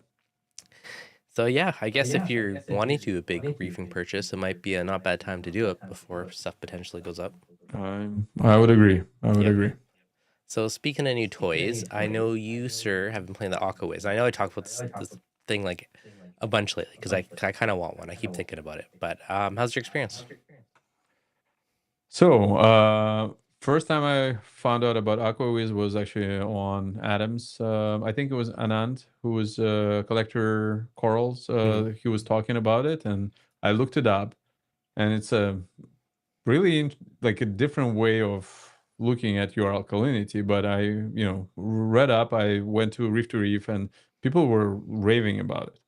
So yeah, I guess if you're wanting to do a big reefing purchase, it might be a not bad time to do it before stuff potentially goes up. I would agree. I would agree. So speaking of new toys, I know you, sir, have been playing the AquaWiz. I know I talked about this thing like a bunch lately because I kind of want one. I keep thinking about it. But how's your experience? So first time I found out about AquaWiz was actually on Adam's. I think it was Anand who was collector corals. He was talking about it, and I looked it up, and it's a really like a different way of looking at your alkalinity. But I, read up. I went to Reef, and people were raving about it.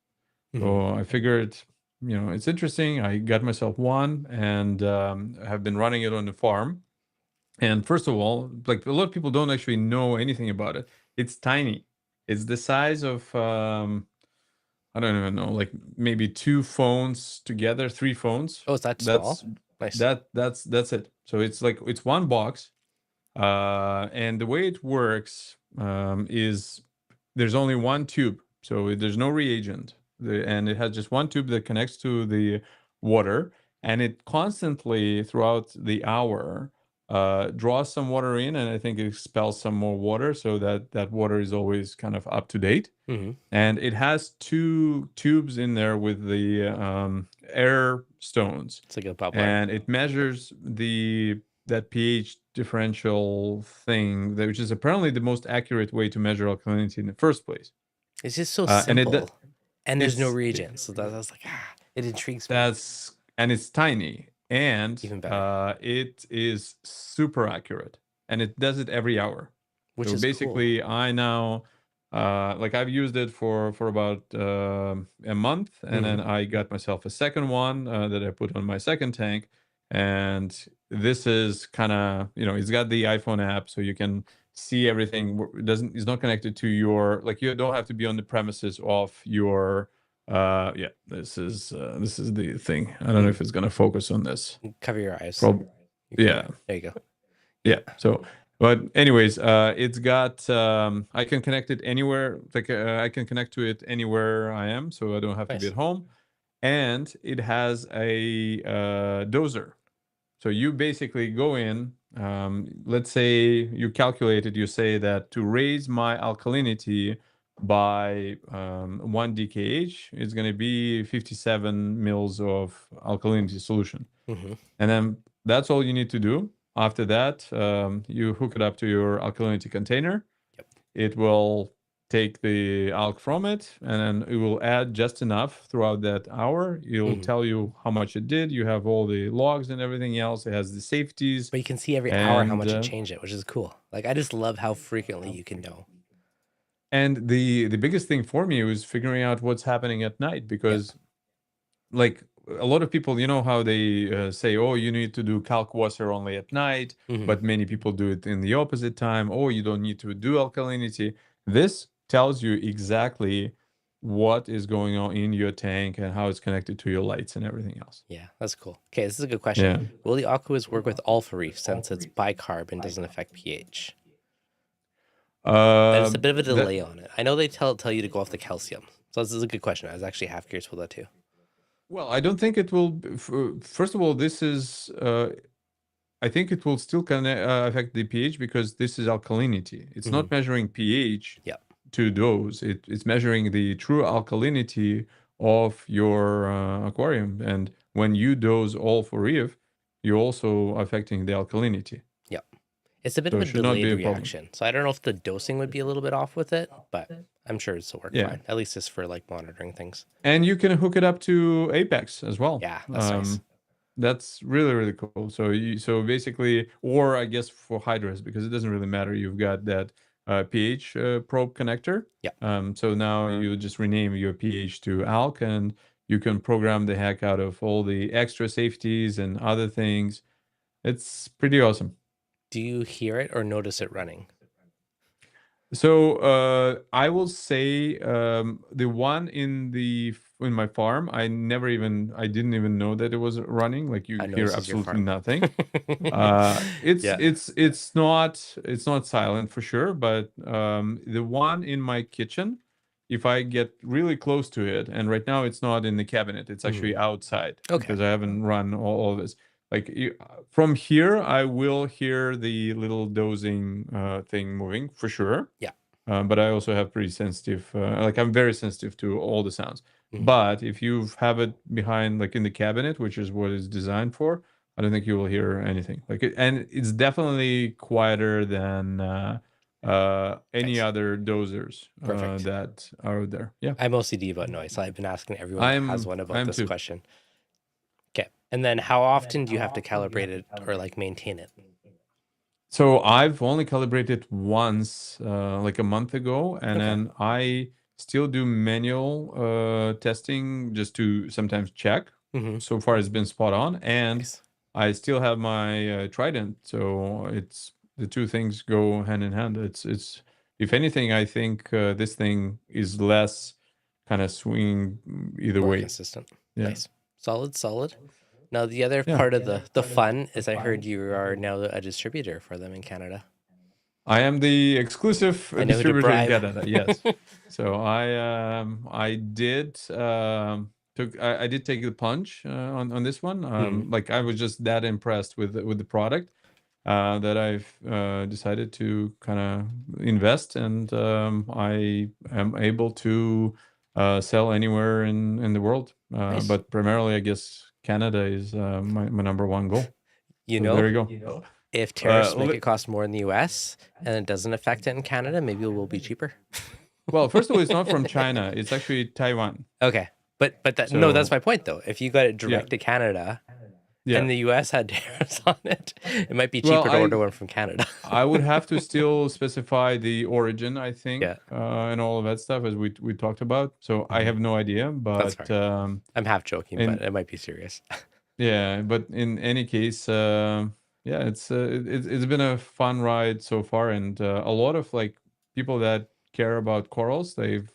So I figured, it's interesting. I got myself one, and have been running it on the farm. And first of all, like a lot of people don't actually know anything about it. It's tiny. It's the size of I don't even know, like maybe 2 phones together, 3 phones. Oh, is that small? Nice. That's it. So it's like it's one box, and the way it works is there's only one tube, so there's no reagent, and it has just one tube that connects to the water, and it constantly throughout the hour draws some water in, and I think it expels some more water, so that water is always kind of up to date. And it has 2 tubes in there with the air stones. It's like a bubbler. And it measures that pH differential thing, which is apparently the most accurate way to measure alkalinity in the first place. It's just so simple, and there's no it's- reagents, so that's like it intrigues me. And it's tiny, and Even better. it is super accurate, and it does it every hour. Which So is basically, cool. I now like I've used it for about a month, and then I got myself a second one that I put on my second tank, and this is kind of it's got the iPhone app, so you can see everything. It's not connected to your, like, you don't have to be on the premises of your yeah, this is the thing. I don't know if it's gonna focus on this. Cover your eyes. Yeah. There you go. Yeah. So, but anyways, it's got I can connect it anywhere. Like I can connect to it anywhere I am, so I don't have to be at home. And it has a doser. So you basically go in. Let's say you calculated. You say that to raise my alkalinity by 1 DKH, it's going to be 57 mils of alkalinity solution. And then that's all you need to do. After that, you hook it up to your alkalinity container. It will take the alk from it, and then it will add just enough throughout that hour. It'll tell you how much it did. You have all the logs and everything else. It has the safeties. But you can see every hour how much it changed it, which is cool. Like, I just love how frequently you can know. And the biggest thing for me was figuring out what's happening at night, because like a lot of people, you know how they say, oh, you need to do kalkwasser only at night, but many people do it in the opposite time. Oh, you don't need to do alkalinity. This tells you exactly what is going on in your tank and how it's connected to your lights and everything else. Yeah, that's cool. Okay, this is a good question. Will the AquaWiz work with Alpha Reef since it's bicarb and doesn't affect pH? There's a bit of a delay on it. I know they tell you to go off the calcium. So this is a good question. I was actually half curious about that too. Well, I don't think it will. First of all, this is. I think it will still affect the pH because this is alkalinity. It's not measuring pH to dose. It's measuring the true alkalinity of your aquarium. And when you dose all for Reef, you're also affecting the alkalinity. Yeah. It's a bit of a delayed reaction. So I don't know if the dosing would be a little bit off with it, but I'm sure it'll work fine. At least just for like monitoring things. And you can hook it up to Apex as well. Yeah, that's nice. That's really, really cool. So basically, or I guess for hydras, because it doesn't really matter. You've got that pH probe connector. Yeah. So now you just rename your pH to alk, and you can program the heck out of all the extra safeties and other things. It's pretty awesome. Do you hear it or notice it running? So I will say the one in my farm, I didn't even know that it was running. Like you I know hear this is your absolutely farm. nothing. It's Yeah. it's not silent for sure, but the one in my kitchen, if I get really close to it, and right now it's not in the cabinet, it's actually outside Okay. because I haven't run all this. Like from here, I will hear the little dosing thing moving for sure. Yeah. But I also have pretty sensitive, like I'm very sensitive to all the sounds. But if you have it behind, like in the cabinet, which is what it's designed for, I don't think you will hear anything. And it's definitely quieter than any Nice. other dosers Perfect. that are out there. Yeah, I'm OCD about noise, so I've been asking everyone that has one about I'm this too. question. Okay. And then how often do you have to calibrate it or like maintain it? So I've only calibrated once, like a month ago, and Okay. then I still do manual testing just to sometimes check. So far, it's been spot on, and Nice. I still have my Trident. So it's the two things go hand in hand. It's if anything, I think this thing is less kind of swinging either More way. consistent. Yeah, Nice. Solid. Now the other yeah. part of the fun is I heard you are now a distributor for them in Canada. I am the exclusive I know who to distributor in bribe. Canada. Yes. So I did I did take the plunge on this one. Like I was just that impressed with the product that I've decided to kind of invest, and I am able to sell anywhere in the world. Nice. But primarily, I guess Canada is my number one goal. You So there know, you go. if tariffs make it cost more in the US and it doesn't affect it in Canada, maybe it will be cheaper. Well, first of all, it's not from China. It's actually Taiwan. Okay. But no, that's So my point though. If you got it yeah, direct to Canada yeah. and the US had tariffs on it, it might be Well, cheaper to order one from Canada. I would have to still specify the origin, I think, Yeah. and all of that stuff as we talked about. So I have no idea, That's but fair. I'm half joking, but in it might be serious. yeah, but in any case, yeah, it's been a fun ride so far, and a lot of like people that care about corals, they've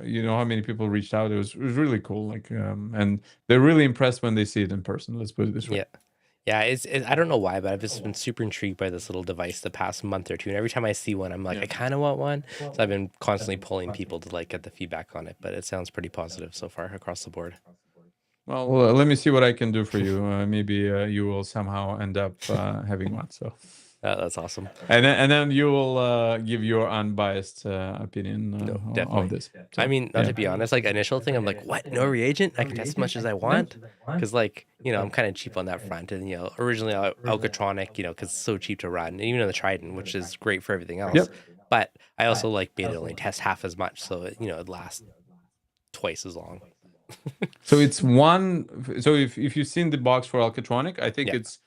you know how many people reached out. It was really cool, like and they're really impressed when they see it in person. Let's put it this way. Yeah. Yeah, I don't know why, but I've just been super intrigued by this little device the past month or two. And every time I see one, I'm like, Yeah. I kind of want one. So I've been constantly pulling people to like get the feedback on it, but it sounds pretty positive so far across the board. Well, let me see what I can do for you. Maybe you will somehow end up having one. So, That's awesome. and then you will give your unbiased opinion No, of definitely. this. I So, mean, not yeah. to be honest, like initial thing, I'm like, what? No reagent? I can test as much as I want? Because like, I'm kind of cheap on that front. And, originally Alcatronic, because it's so cheap to run. And even the Trident, which is great for everything else. Yep. But I also like being able to only test half as much. So, it lasts twice as long. So it's one. So if you've seen the box for Alcatronic, I think Yeah. it's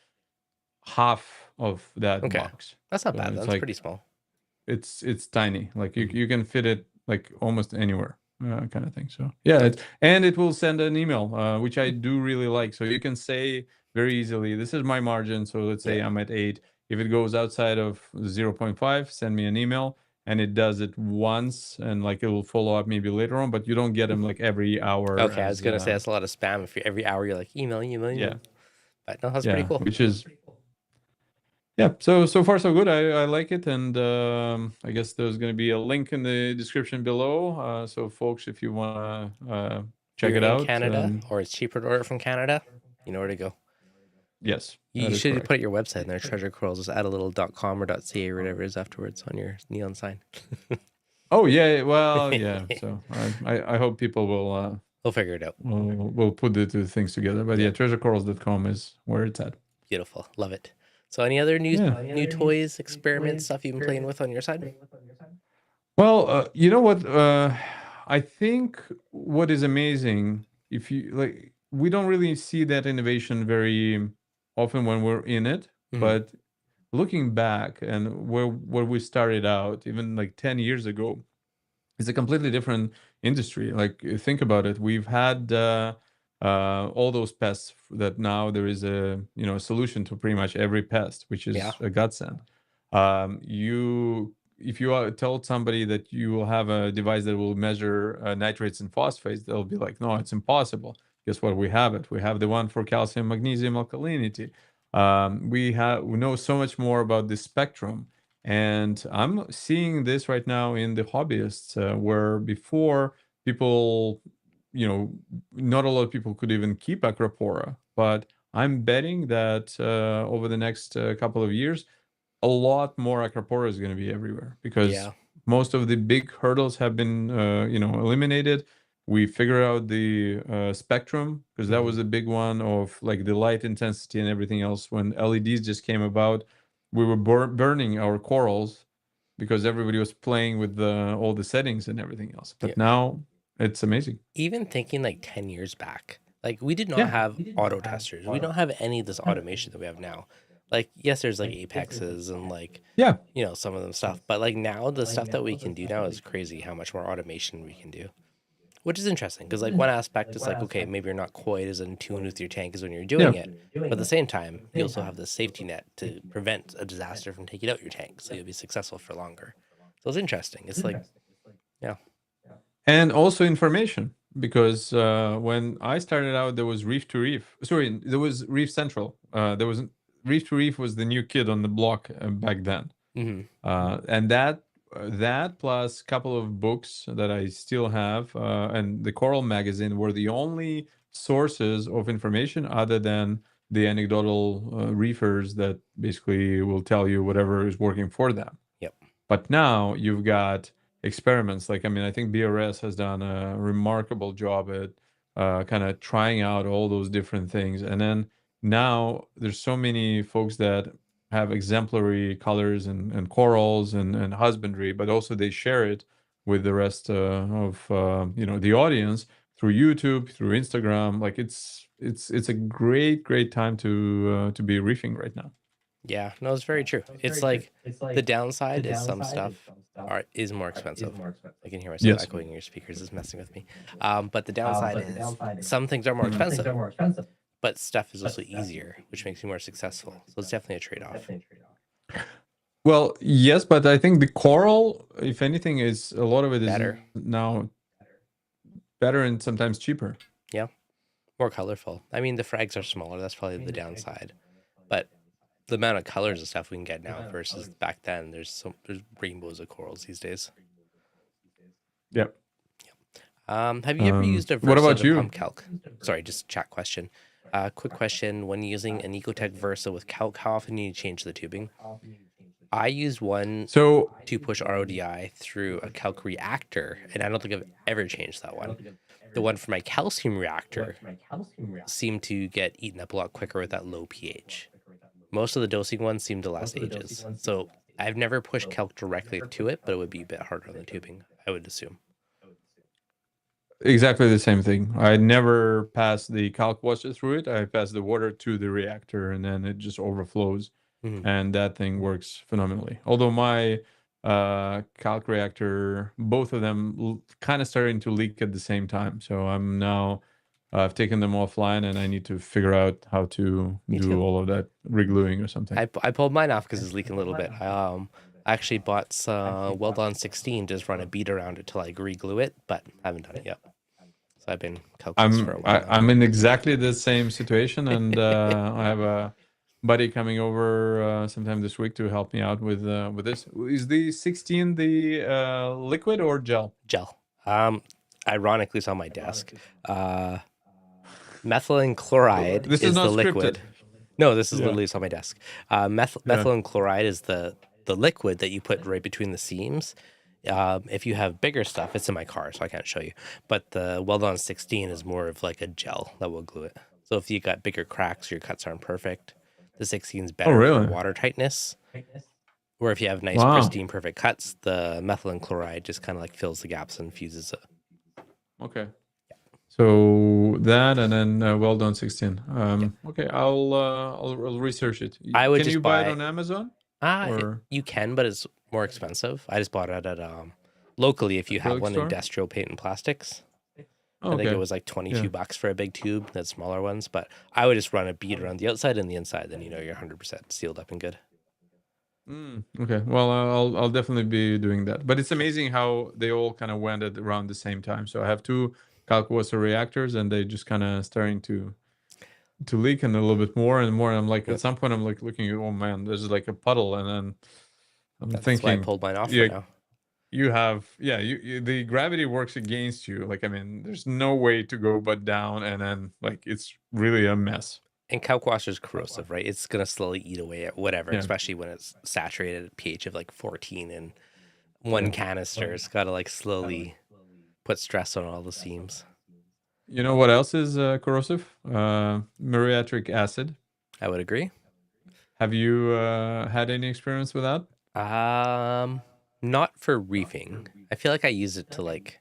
half of that Okay. box. That's not So bad. it's That's like pretty small. it's tiny. Like you can fit it like almost anywhere, kind of thing. So yeah, and it will send an email, which I do really like. So you can say very easily, this is my margin. So let's say Yeah. I'm at 8. If it goes outside of 0.5, send me an email. And it does it once, and like it will follow up maybe later on, but you don't get them like every hour. Okay, I was As gonna say that's a lot of spam. If every hour you're like email. yeah, But no, that's pretty yeah, cool. which is yeah. So far so good. I like it, and I guess there's going to be a link in the description below. So folks, if you want to check You're it in out, Canada, or it's cheaper to order from Canada, you know where to go. yes, You that is should correct. put your website in there, Treasure Corals. Just add a little .com or .ca or whatever it is afterwards on your neon sign. Oh yeah, well yeah. So I hope people will We'll figure it out. will put the two things together. But yeah, treasurecorals.com is where it's at. Beautiful, love it. So, any other Yeah. new toys, experiments, stuff you've been playing with on your side? Well, you know what? I think what is amazing, if you like, we don't really see that innovation very often when we're in it, Mhm. but looking back and where we started out, even like 10 years ago, it's a completely different industry. Like think about it. We've had all those pests that now there is a solution to pretty much every pest, which Yeah. is a godsend. You if you told somebody that you will have a device that will measure nitrates and phosphates, they'll be like, no, it's impossible. Guess what? We have it. We have the one for calcium, magnesium, alkalinity. We know so much more about the spectrum, and I'm seeing this right now in the hobbyists, where before people, not a lot of people could even keep Acropora, but I'm betting that over the next couple of years, a lot more Acropora is going to be everywhere because Yeah. most of the big hurdles have been, eliminated. We figure out the spectrum because that Mhm. was a big one of like the light intensity and everything else. When LEDs just came about, we were burning our corals because everybody was playing with all the settings and everything else. Yeah. But now it's amazing. Even thinking like 10 years back, like we did not Yeah. have auto testers. We don't have any of this automation that we have now. Like, yes, there's like apexes and like, Yeah. some of them stuff, but like now the stuff that we can do now is crazy how much more automation we can do, which is interesting because like one aspect is like, okay, maybe you're not quite as in tune with your tank as when you're Yeah. doing it, but at the same time, you also have the safety net to prevent a disaster from taking out your tank, so you'll be successful for longer. So it's interesting. It's like, yeah. And also information because when I started out, there was Reef to Reef. Sorry, there was Reef Central. There was Reef to Reef was the new kid on the block back then, Hmm. and that plus a couple of books that I still have, and the Coral magazine were the only sources of information other than the anecdotal reefers that basically will tell you whatever is working for them. Yep. But now you've got experiments. Like, I mean, I think BRS has done a remarkable job at kind of trying out all those different things. And then now there's so many folks that have exemplary colors and corals and husbandry, but also they share it with the rest of the audience through YouTube, through Instagram. Like it's a great time to be reefing right now. Yeah, no, it's very true. It's like the downside is some stuff is more expensive. I can hear myself Yes. echoing in your speakers. Is messing with me. But the downside is some things are more expensive, but stuff is also easier, which makes you more successful. So it's definitely a trade-off. Well, yes, but I think the coral, if anything, is a lot of it is Better. now better and sometimes cheaper. Yeah, more colorful. I mean, the frags are smaller. That's probably the downside. But the amount of colors and stuff we can get now versus back then, there's rainbows of corals these days. Yep. Have you ever used a What Versa about to you? pump calc? Sorry, just chat question. Quick question: when using an Ecotech Versa with calc, how often do you change the tubing? I use one So to push RODI through a calc reactor, and I don't think I've ever changed that one. The one for my calcium reactor seemed to get eaten up a lot quicker with that low pH. Most of the dosing ones seem to last ages. So I've never pushed calc directly to it, but it would be a bit harder on the tubing, I would assume. exactly the same thing. I never pass the kalkwasser through it. I pass the water to the reactor, and then it just overflows, Mhm. and that thing works phenomenally. Although my calc reactor, both of them kind of starting to leak at the same time, so I'm now I've taken them offline, and I need to figure out how to Me too. do all of that regluing or something. I pulled mine off because it's leaking a little bit. I actually bought some Weldon 16 to just run a bead around it till I re-glue it, but I haven't done it yet. So I've been calcless for a while I'm in exactly the same situation, and I have a buddy coming over sometime this week to help me out with this. Is the 16 the liquid or gel? Gel. Ironically, it's on my desk. Methylene chloride This is is not the scripted. liquid. No, this is Yeah. literally it's on my desk. Yeah. Methylene chloride is the liquid that you put right between the seams. If you have bigger stuff, it's in my car, so I can't show you. But the Weldon 16 is more of like a gel that will glue it. So if you got bigger cracks, your cuts aren't perfect. The 16 is Oh, better for really? water tightness. Where if you have nice, Wow. pristine, perfect cuts, the methylene chloride just kind of like fills the gaps and fuses it. Okay. So that, and then well done 16. Okay, I'll research it. I would Can just you buy it buy. on Amazon or You can, but it's more expensive. I just bought it at locally if you have acrylic one, store? industrial paint and plastics. Oh, I think it okay. was like 22 Yeah. bucks for a big tube, the smaller ones. But I would just run a bead around the outside and the inside, then you're 100% sealed up and good. Okay. Well, I'll definitely be doing that. But it's amazing how they all kind of went at around the same time. So I have two kalkwasser reactors, and they just kind of starting to leak and a little bit more and more. And I'm like, at Yep. some point, I'm like looking at, oh man, there's like a puddle, and then I'm That's why I thinking, pulled mine off for yeah, now. you have, yeah, the gravity works against you. Like, I mean, there's no way to go but down, and then like it's really a mess. And kalkwasser is corrosive, right? It's gonna slowly eat away at whatever, Yeah, especially when it's saturated at pH of like 14 and yeah. one canister. It's gotta like slowly put stress on all the seams. You know what else is corrosive? Muriatic acid. I would agree. Have you had any experience with that? Not for reefing. I feel like I use it to like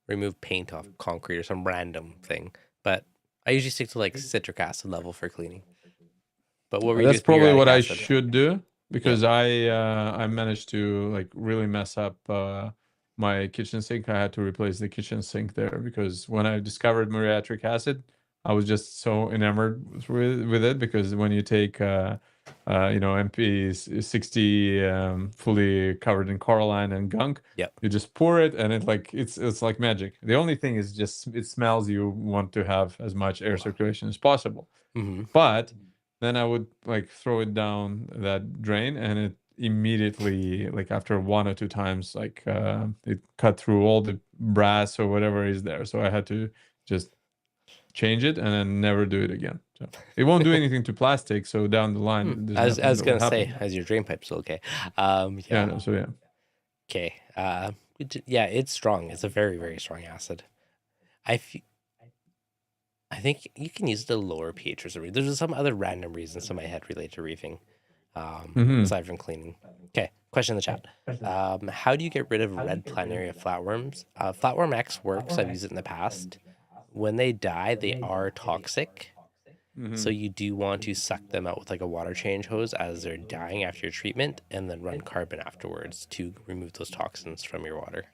remove paint off concrete or some random thing, but I usually stick to like citric acid level for cleaning. But what were you doing That's with probably muriatic what I acid? should do Yep. because I managed to like really mess up my kitchen sink. I had to replace the kitchen sink there because when I discovered muriatic acid, I was just so enamored with it because when you take MP 60 fully covered in coralline and gunk, Yep. you just pour it and it's like magic. The only thing is just it smells. You want to have as much air circulation as possible, Mm-hmm. but then I would like throw it down that drain and it immediately like after one or two times like it cut through all the brass or whatever is there. So I had to just change it and then never do it again. So it won't do anything to plastic, so down the line there's I nothing was that will gonna say, happen. as your drain pipe's okay. Yeah, Yeah. no, so yeah. Okay. Yeah, it's strong. It's a very, very strong acid. I f- I think you can use the lower pH or something. There's some other random reasons in my head related to reefing, Hmm. aside from cleaning. Okay, question in the chat. How do you get rid of red planaria flatworms? Flatworm X works. I've used it in the past. When they die, they are toxic. Hmm. So you do want to suck them out with like a water change hose as they're dying after your treatment, and then run carbon afterwards to remove those toxins from your water.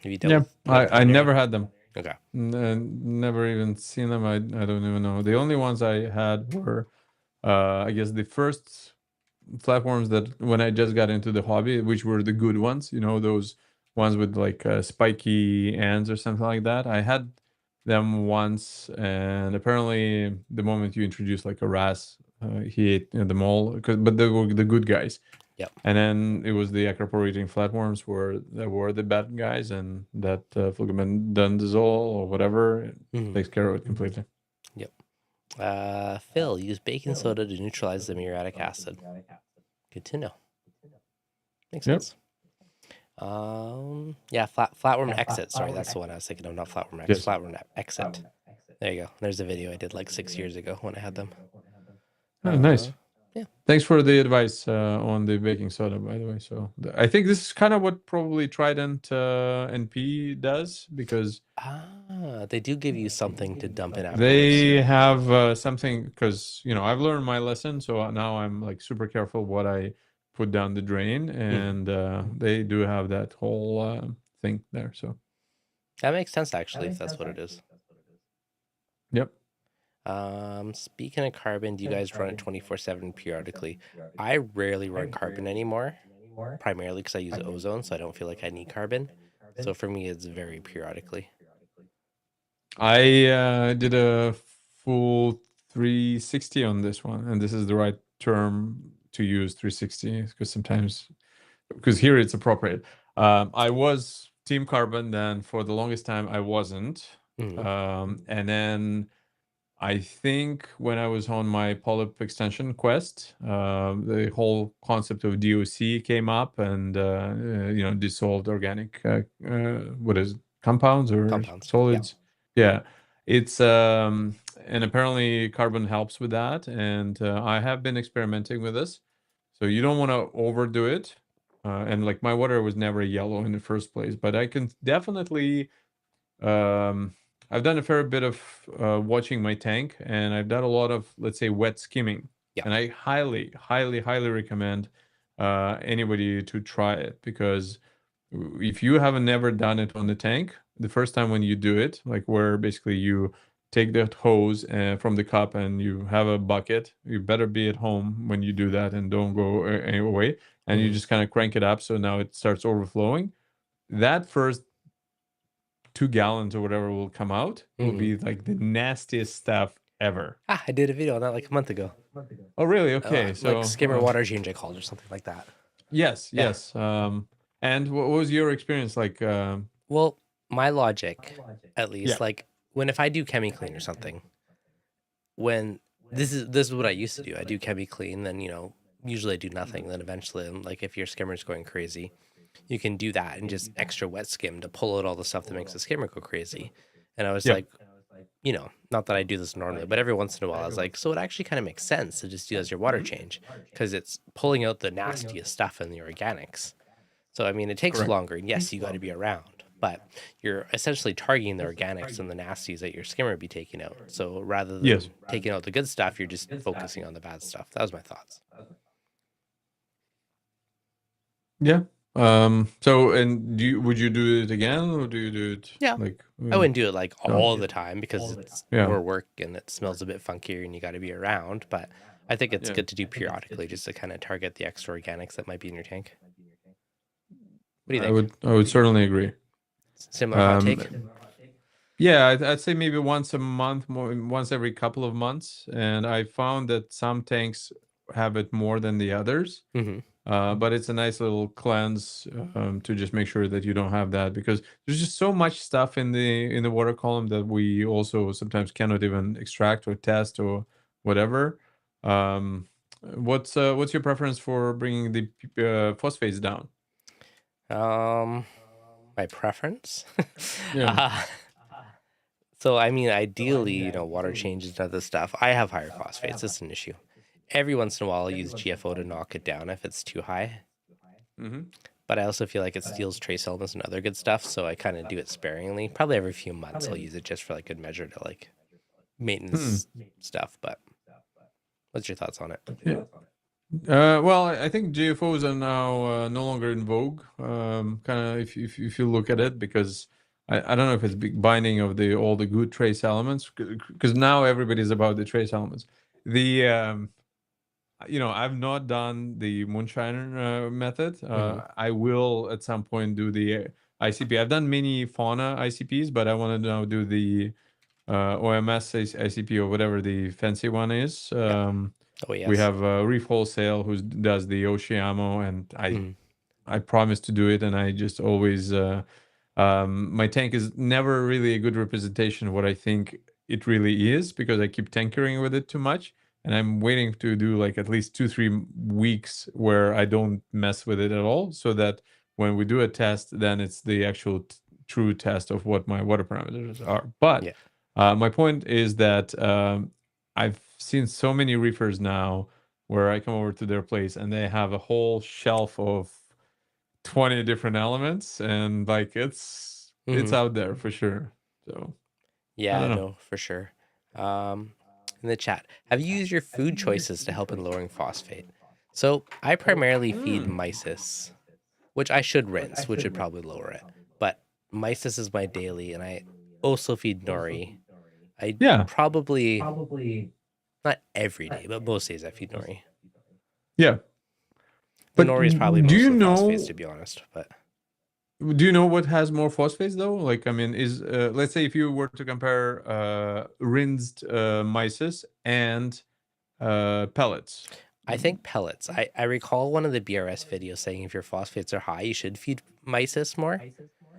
Have you dealt Yeah, with red I planaria? never had them. Okay. Never even seen them. I don't even know. The only ones I had were I guess the first platforms that when I just got into the hobby, which were the good ones, those ones with like spiky ends or something like that. I had them once, and apparently the moment you introduce like a ras, he ate them all. But they were the good guys. Yep. And then it was the Acropora eating flatworms that were the bad guys, and that flugamendazole or whatever Mhm. takes care of it completely. Yep. Phil, use baking soda to neutralize the muriatic acid. Good to know. Makes Yep. sense. Yeah, flatworm exit. Sorry, that's the one I was thinking of, not flatworm X. Yes. Flatworm exit. There you go. There's a video I did like 6 years ago when I had them. Oh, nice. Yeah. Thanks for the advice on the baking soda, by the way. So I think this is kind of what probably Trident NP does because They do give you something to dump in afterwards. they have something because I've learned my lesson, so now I'm like super careful what I put down the drain, and they do have that whole thing there. So That makes sense, actually, if that's what it is. yep. Speaking of carbon, do you guys run it 24/7 periodically? I rarely run carbon anymore, primarily because I use ozone, so I don't feel like I need carbon. So for me, it's very periodically. I did a full 360 on this one, and this is the right term to use 360 because here it's appropriate. I was Team Carbon, then for the longest time I wasn't. And then I think when I was on my polyp extension quest, the whole concept of DOC came up, and dissolved organic what is it, compounds or Compounds. solids. Yeah, it's and apparently carbon helps with that, and I have been experimenting with this. So you don't want to overdo it. and like my water was never yellow in the first place. But I can definitely, um, I've done a fair bit of watching my tank, and I've done a lot of, let's say, wet skimming, Yeah. and I highly, highly, highly recommend anybody to try it, because if you haven't never done it on the tank, the first time when you do it, like where basically you take that hose from the cup and you have a bucket, you better be at home when you do that and don't go away, and you Hmm. just kind of crank it up so now it starts overflowing. That first 2 gallons or whatever will come out will Hmm. be like the nastiest stuff ever. Ah, I did a video on that like a month ago. Oh, really? Okay. Like So, skimmer water change, I called, or something like that. yes, Yeah. yes. And what was your experience like? Well, my logic, at Yeah. least, like when if I do chemi clean or something, when this is what I used to do. I do chemi clean, then usually I do nothing. Then eventually, like if your skimmer's going crazy, you can do that and just extra wet skim to pull out all the stuff that makes the skimmer go crazy. And I was Yeah. like, not that I do this normally, but every once in a while, I was like, so it actually kind of makes sense to just do as your water change because it's pulling out the nastiest stuff in the organics. So, I mean, it takes Correct. longer, and yes, you got to be around, but you're essentially targeting the organics and the nasties that your skimmer would be taking out. So, rather Yes. than taking out the good stuff, you're just focusing on the bad stuff. That was my thoughts. Yeah. So, and would you do it again, or do you do it Yeah. like? I wouldn't do it like No. all the time because it's Yeah. more work and it smells a bit funkier and you got to be around. But I think it's Yeah. good to do periodically just to kind of target the extra organics that might be in your tank. What do you think? I would certainly agree. Similar hot take? Yeah, I'd say maybe once a month, once every couple of months, and I found that some tanks have it more than the others. Mm-hmm. But it's a nice little cleanse to just make sure that you don't have that, because there's just so much stuff in the water column that we also sometimes cannot even extract or test or whatever. What's your preference for bringing the phosphates down? My preference. Yeah. uh, so I mean, ideally, water changes and other stuff. I have higher phosphates. It's an issue. Every once in a while, I'll use GFO to knock it down if it's too high. Mm-hmm. But I also feel like it steals trace elements and other good stuff, so I kind of do it sparingly. Probably every few months, I'll use it just for like good measure to like maintenance stuff. But what's your thoughts on it? Yeah. Well, I think GFOs are now no longer in vogue. Kind of, if you look at it, because I don't know if it's big binding of all the good trace elements, because now everybody's about the trace elements. The I've not done the moonshiner method. I will at some point do the ICP. I've done many fauna ICPs, but I want to now do the OMS ICP, or whatever the fancy one is. Yeah. Oh We yes. have Reef Wholesale who does the Oceamo, and Mhm. I promised to do it, and I just always my tank is never really a good representation of what I think it really is, because I keep tinkering with it too much, and I'm waiting to do like at least 2-3 weeks where I don't mess with it at all, so that when we do a test, then it's the actual true test of what my water parameters are. But Yeah. my point is that I've seen so many reefers now where I come over to their place and they have a whole shelf of 20 different elements, and like it's Mhm. out there for sure. So I Yeah, don't know. no, for sure. In the chat, have you used your food choices to help in lowering phosphate? So I primarily feed mysis, which I should rinse, which would probably lower it. But mysis is my daily, and I also feed nori. I Yeah. probably not every day, but most days I feed nori. Yeah. The But nori is probably do most you of the phosphates, know to be honest. But what has more phosphates though? Like, I mean, is let's say if you were to compare rinsed mysis and pellets. I think pellets. I recall one of the BRS videos saying if your phosphates are high, you should feed mysis more.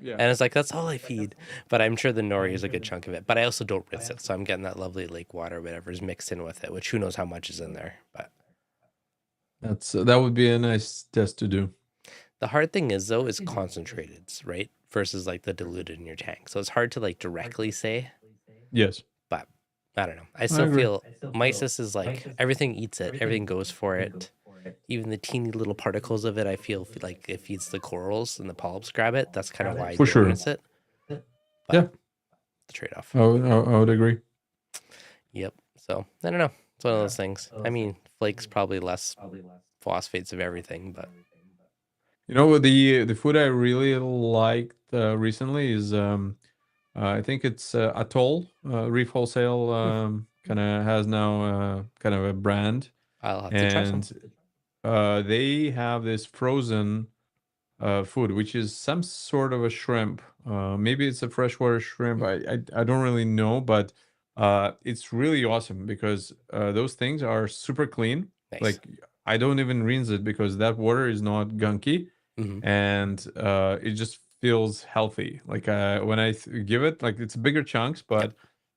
Yeah. And it's like, that's all I feed. But I'm sure the nori is a good chunk of it. But I also don't rinse it. So I'm getting that lovely lake water, whatever is mixed in with it, which who knows how much is in there. But That would be a nice test to do. the hard thing is, though, is concentrated, right? Versus like the diluted in your tank. So it's hard to like directly say. Yes. But I don't know. I I still agree. feel mysis is like everything eats it, everything goes for it. even the teeny little particles of it, I feel like it feeds the corals and the polyps grab it. That's kind of why I For sure. deornament it. But Yeah. the trade-off. I would agree. Yep. So I don't know. It's one of those things. I mean, flakes probably less phosphates of everything, but You know, the food I really liked recently is I think it's Atoll. Reef Wholesale kind of has now kind of a brand, I'll have to try some. and they have this frozen food, which is some sort of a shrimp. Maybe it's a freshwater shrimp. I don't really know, but it's really awesome because those things are super clean. Nice. Like I don't even rinse it because that water is not gunky, Mhm. and it just feels healthy. Like when I give it, like it's bigger chunks, but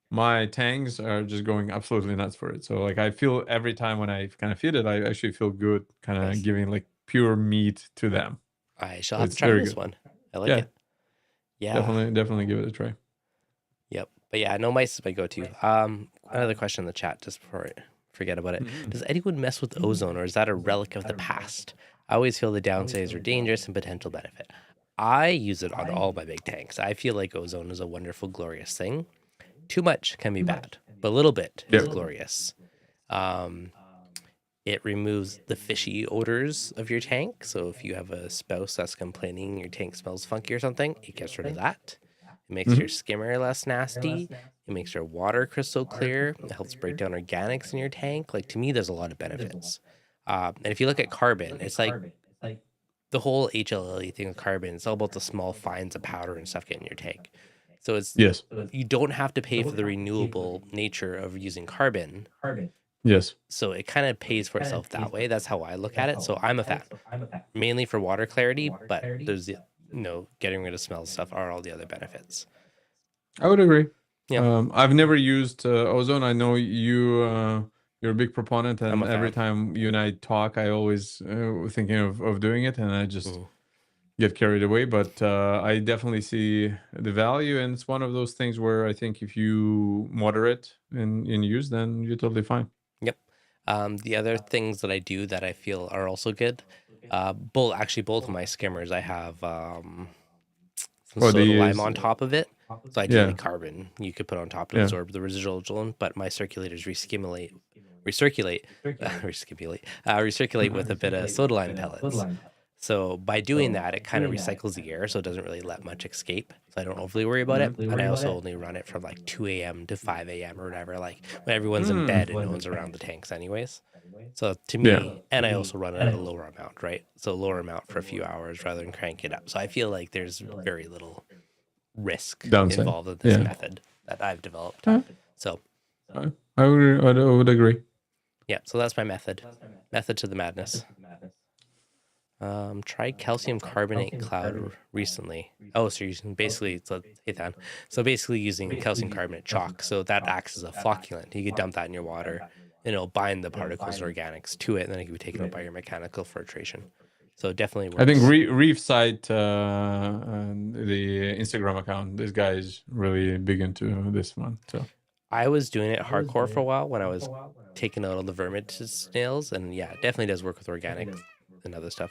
my tangs are just going absolutely nuts for it. So like I feel every time when I kind of feed it, I actually feel good, kind of Nice. giving like pure meat to them. I shall So have to it's try very this good. one. I like Yeah, it. Yeah. definitely give it a try. Yep. But yeah, no, mice is my go-to. Another question in the chat just before I forget about it. Does anyone mess with ozone, or is that a relic of the past? I always feel the downsides are dangerous and potential benefit. I use it on all my big tanks. I feel like ozone is a wonderful, glorious thing. Too much can be bad, but a little bit is Yep. glorious. It removes the fishy odors of your tank. So if you have a spouse that's complaining your tank smells funky or something, it gets rid of that. It makes your skimmer less nasty. It makes your water crystal clear. It helps break down organics in your tank. Like, to me, there's a lot of benefits. And if you look at carbon, it's like the whole HLLE thing with carbon. It's all about the small fines of powder and stuff getting in your tank. So it's Yes. you don't have to pay for the renewable nature of using carbon. Yes. So it kind of pays for itself that way. That's how I look at it. So I'm a fan, mainly for water clarity, but there's the getting rid of smells stuff are all the other benefits. I would agree. Yeah. I've never used ozone. I know you're a big proponent, I'm and a every fan. time you and I talk, I always thinking of doing it, and I just get carried away. But I definitely see the value, and it's one of those things where I think if you moderate in use, then you're totally fine. Yep. The other things that I do that I feel are also good, both of my skimmers, I have some soda lime on top of it. So ideally carbon you could put on top to absorb the residual ozone, but my circulators recirculate with a bit of soda lime pellets. So by doing that, it kind of recycles the air, so it doesn't really let much escape. So I don't overly worry about it. And I also only run it from like 2 a.m. to 5 a.m. or whatever, like when everyone's in bed and no one's around the tanks anyways. So to me, and I also run it at a lower amount, right? So lower amount for a few hours rather than crank it up. So I feel like there's very little risk Downside. involved in this method that I've developed. So I would agree. Yeah, so that's my method. Method to the madness. Tried calcium carbonate cloud recently. Oh, so you're using basically, so basically using calcium carbonate chalk. So that acts as a flocculant. You could dump that in your water, and it'll bind the particles and organics to it, and then it can be taken up by your mechanical filtration. So it definitely works. I think Reef site, and the Instagram account, this guy is really big into this one. So I was doing it hardcore for a while when I was taking out all the Vermetid snails, and yeah, it definitely does work with organics and other stuff.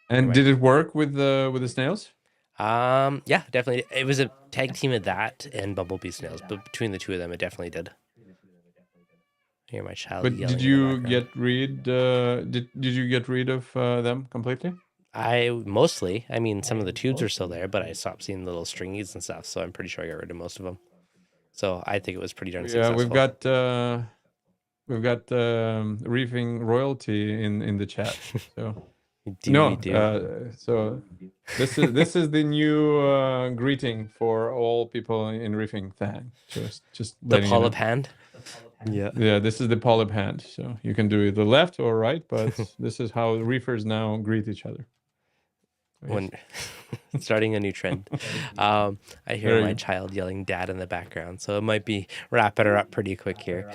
And did it work with the snails? Yeah, definitely. It was a tag team of that and bumblebee snails, but between the two of them, it definitely did. I hear my child But yelling. did you get rid? Did you get rid of them completely? I mean, some of the tubes are still there, but I stopped seeing little stringies and stuff, so I'm pretty sure I got rid of most of them. So I think it was pretty darn successful. We've got reefing royalty in the chat. So so this is the new greeting for all people in reefing thing. Just the polyp hand. Yeah, this is the polyp hand. So you can do it the left or right, but this is how reefers now greet each other. When starting a new trend. I hear my child yelling dad in the background, so it might be wrapping her up pretty quick here.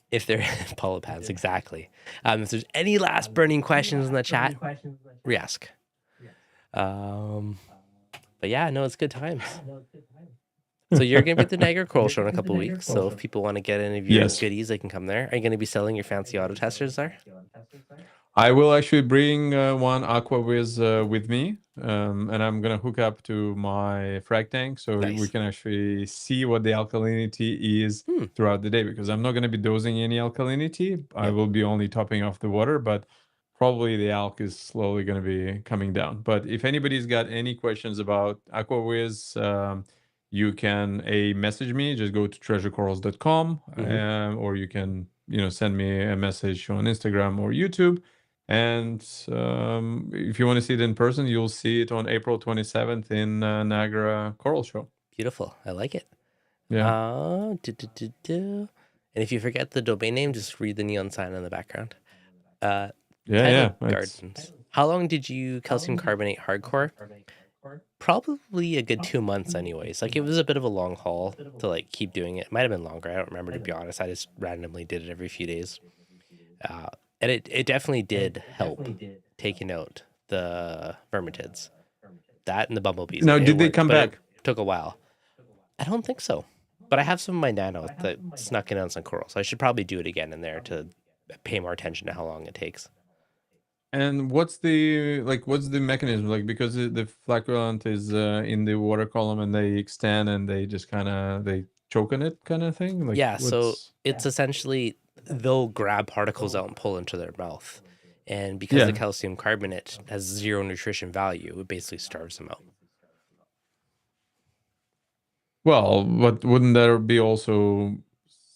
If they're polyp hands, exactly. If there's any last burning questions in the chat, re-ask. But yeah, no, it's good times. So you're going to be at the Niagara Coral Show in a couple of weeks. So if people want to get any of your goodies, they can come there. Are you going to be selling your fancy auto testers there? I will actually bring one AquaWiz with me, and I'm gonna hook up to my frag tank so we Nice. can actually see what the alkalinity is throughout the day. Because I'm not gonna be dosing any alkalinity. I Yep. will be only topping off the water, but probably the alk is slowly gonna be coming down. But if anybody's got any questions about AquaWiz, you can message me. Just go to treasurecorals.com, or you can send me a message on Instagram or YouTube. And if you want to see it in person, you'll see it on April 27th in Niagara Coral Show. Beautiful. I like it. Yeah. And if you forget the domain name, just read the neon sign in the background. Yeah, Title yeah. Gardens. How long did you calcium carbonate hardcore? Probably a good 2 months anyways. Like, it was a bit of a long haul to like keep doing it. It might have been longer. I don't remember, to be honest. I just randomly did it every few days. And it definitely did help taking out the vermetids. That and the bumblebees. Now, It did they worked, come but back? it took a while. I don't think so. But I have some of my Nano that snuck in on some coral, so I should probably do it again in there to pay more attention to how long it takes. And what's the mechanism? Like, because the flagellant is in the water column and they extend and they just they choke on it kind of thing? Like, Yeah, so what's... it's essentially they'll grab particles out and pull into their mouth. And because the Yeah. calcium carbonate has zero nutrition value, it basically starves them out. Well, but wouldn't there be also...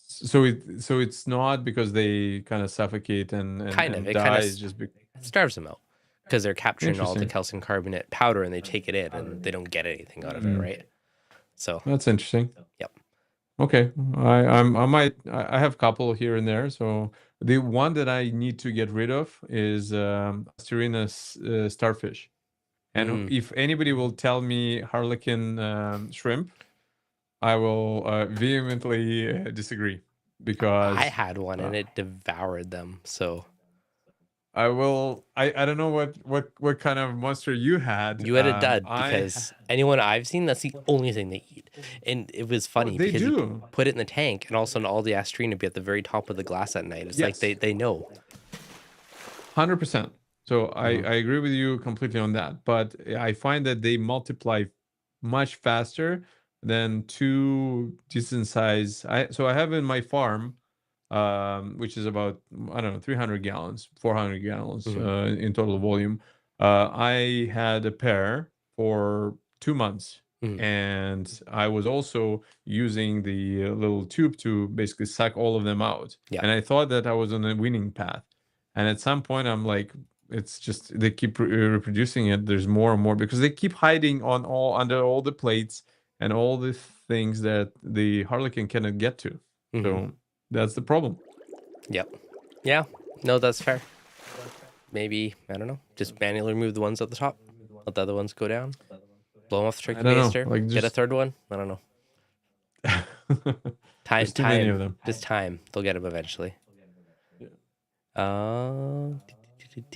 So it's not because they kind of suffocate Kind of. and It kind die, of it's just starves them out because they're capturing all the interesting. calcium carbonate powder and they take it in and they don't get anything out of it, right? So, That's interesting. yep. Okay, I have a couple here and there. So the one that I need to get rid of is Asterina starfish. And if anybody will tell me harlequin shrimp, I will vehemently disagree, I because had one and it devoured them. So, I will. I don't know what kind of monster you had. you had a dud because anyone I've seen, that's the only thing they eat. And it was funny They because you do. put it in the tank and all of a sudden all the astrine would be at the very top of the glass at night. It's like Yes. they know. 100%. So I agree with you completely on that. But I find that they multiply much faster than two decent size. So I have in my farm, which is about, I don't know, 300 gallons, 400 gallons in total volume. I had a pair for 2 months. And I was also using the little tube to basically suck all of them out. Yeah. And I thought that I was on a winning path. And at some point, I'm like, it's just they keep reproducing it. There's more and more because they keep hiding under all the plates and all the things that the harlequin cannot get to. So that's the problem. Yep. Yeah. No, that's fair. Maybe, I don't know, just manually remove the ones at the top. Let the other ones go down. Blow them off the tricky baster. Like, Get a third one. I don't know. There's too many of them. Just time. They'll get them eventually. If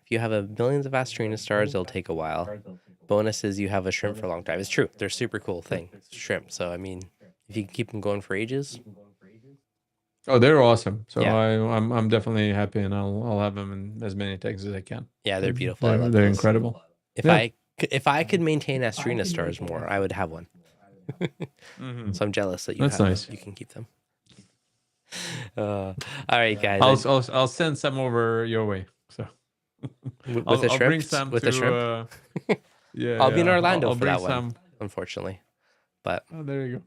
you have millions of Asterina stars, it'll take a while. Bonus is you have a shrimp for a long time. It's true. They're a super cool thing. It's shrimp. So, I mean, if you can keep them going for ages. Oh, they're awesome. So Yeah. I'm definitely happy, and I'll have them in as many tanks as I can. Yeah, they're beautiful. I love They're those. incredible. If I could maintain Asterina stars more, I would have one. So I'm jealous that That's nice. You can keep them. All right, guys. I'll send some over your way. So with I'll the shrimp. bring some with to, the shrimp. Yeah, I'll be in Orlando I'll for bring that one, some. unfortunately. But there you go.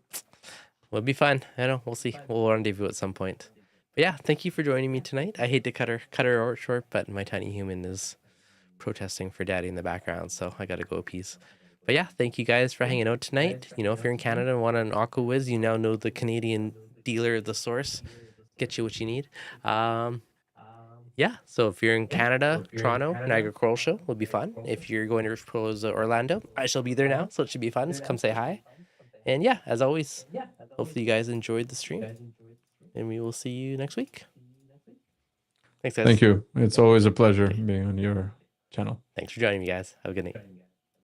We'll be fine. I know. We'll see. We'll rendezvous at some point. But yeah, thank you for joining me tonight. I hate to cut her short, but my tiny human is protesting for daddy in the background, so I gotta go appease. But yeah, thank you guys for hanging out tonight. You know, if you're in Canada and want an AquaWiz, you now know the Canadian dealer of the source. Get you what you need. Yeah, so if you're in Canada, Toronto, Niagara Coral Show will be fun. If you're going to Reef Pros Orlando, I shall be there now, so it should be fun. So come say hi. And yeah, as always, hopefully you guys enjoyed the stream. And we will see you next week. Thanks, guys. Thank you. It's always a pleasure being on your channel. Thanks for joining me, guys. Have a good night.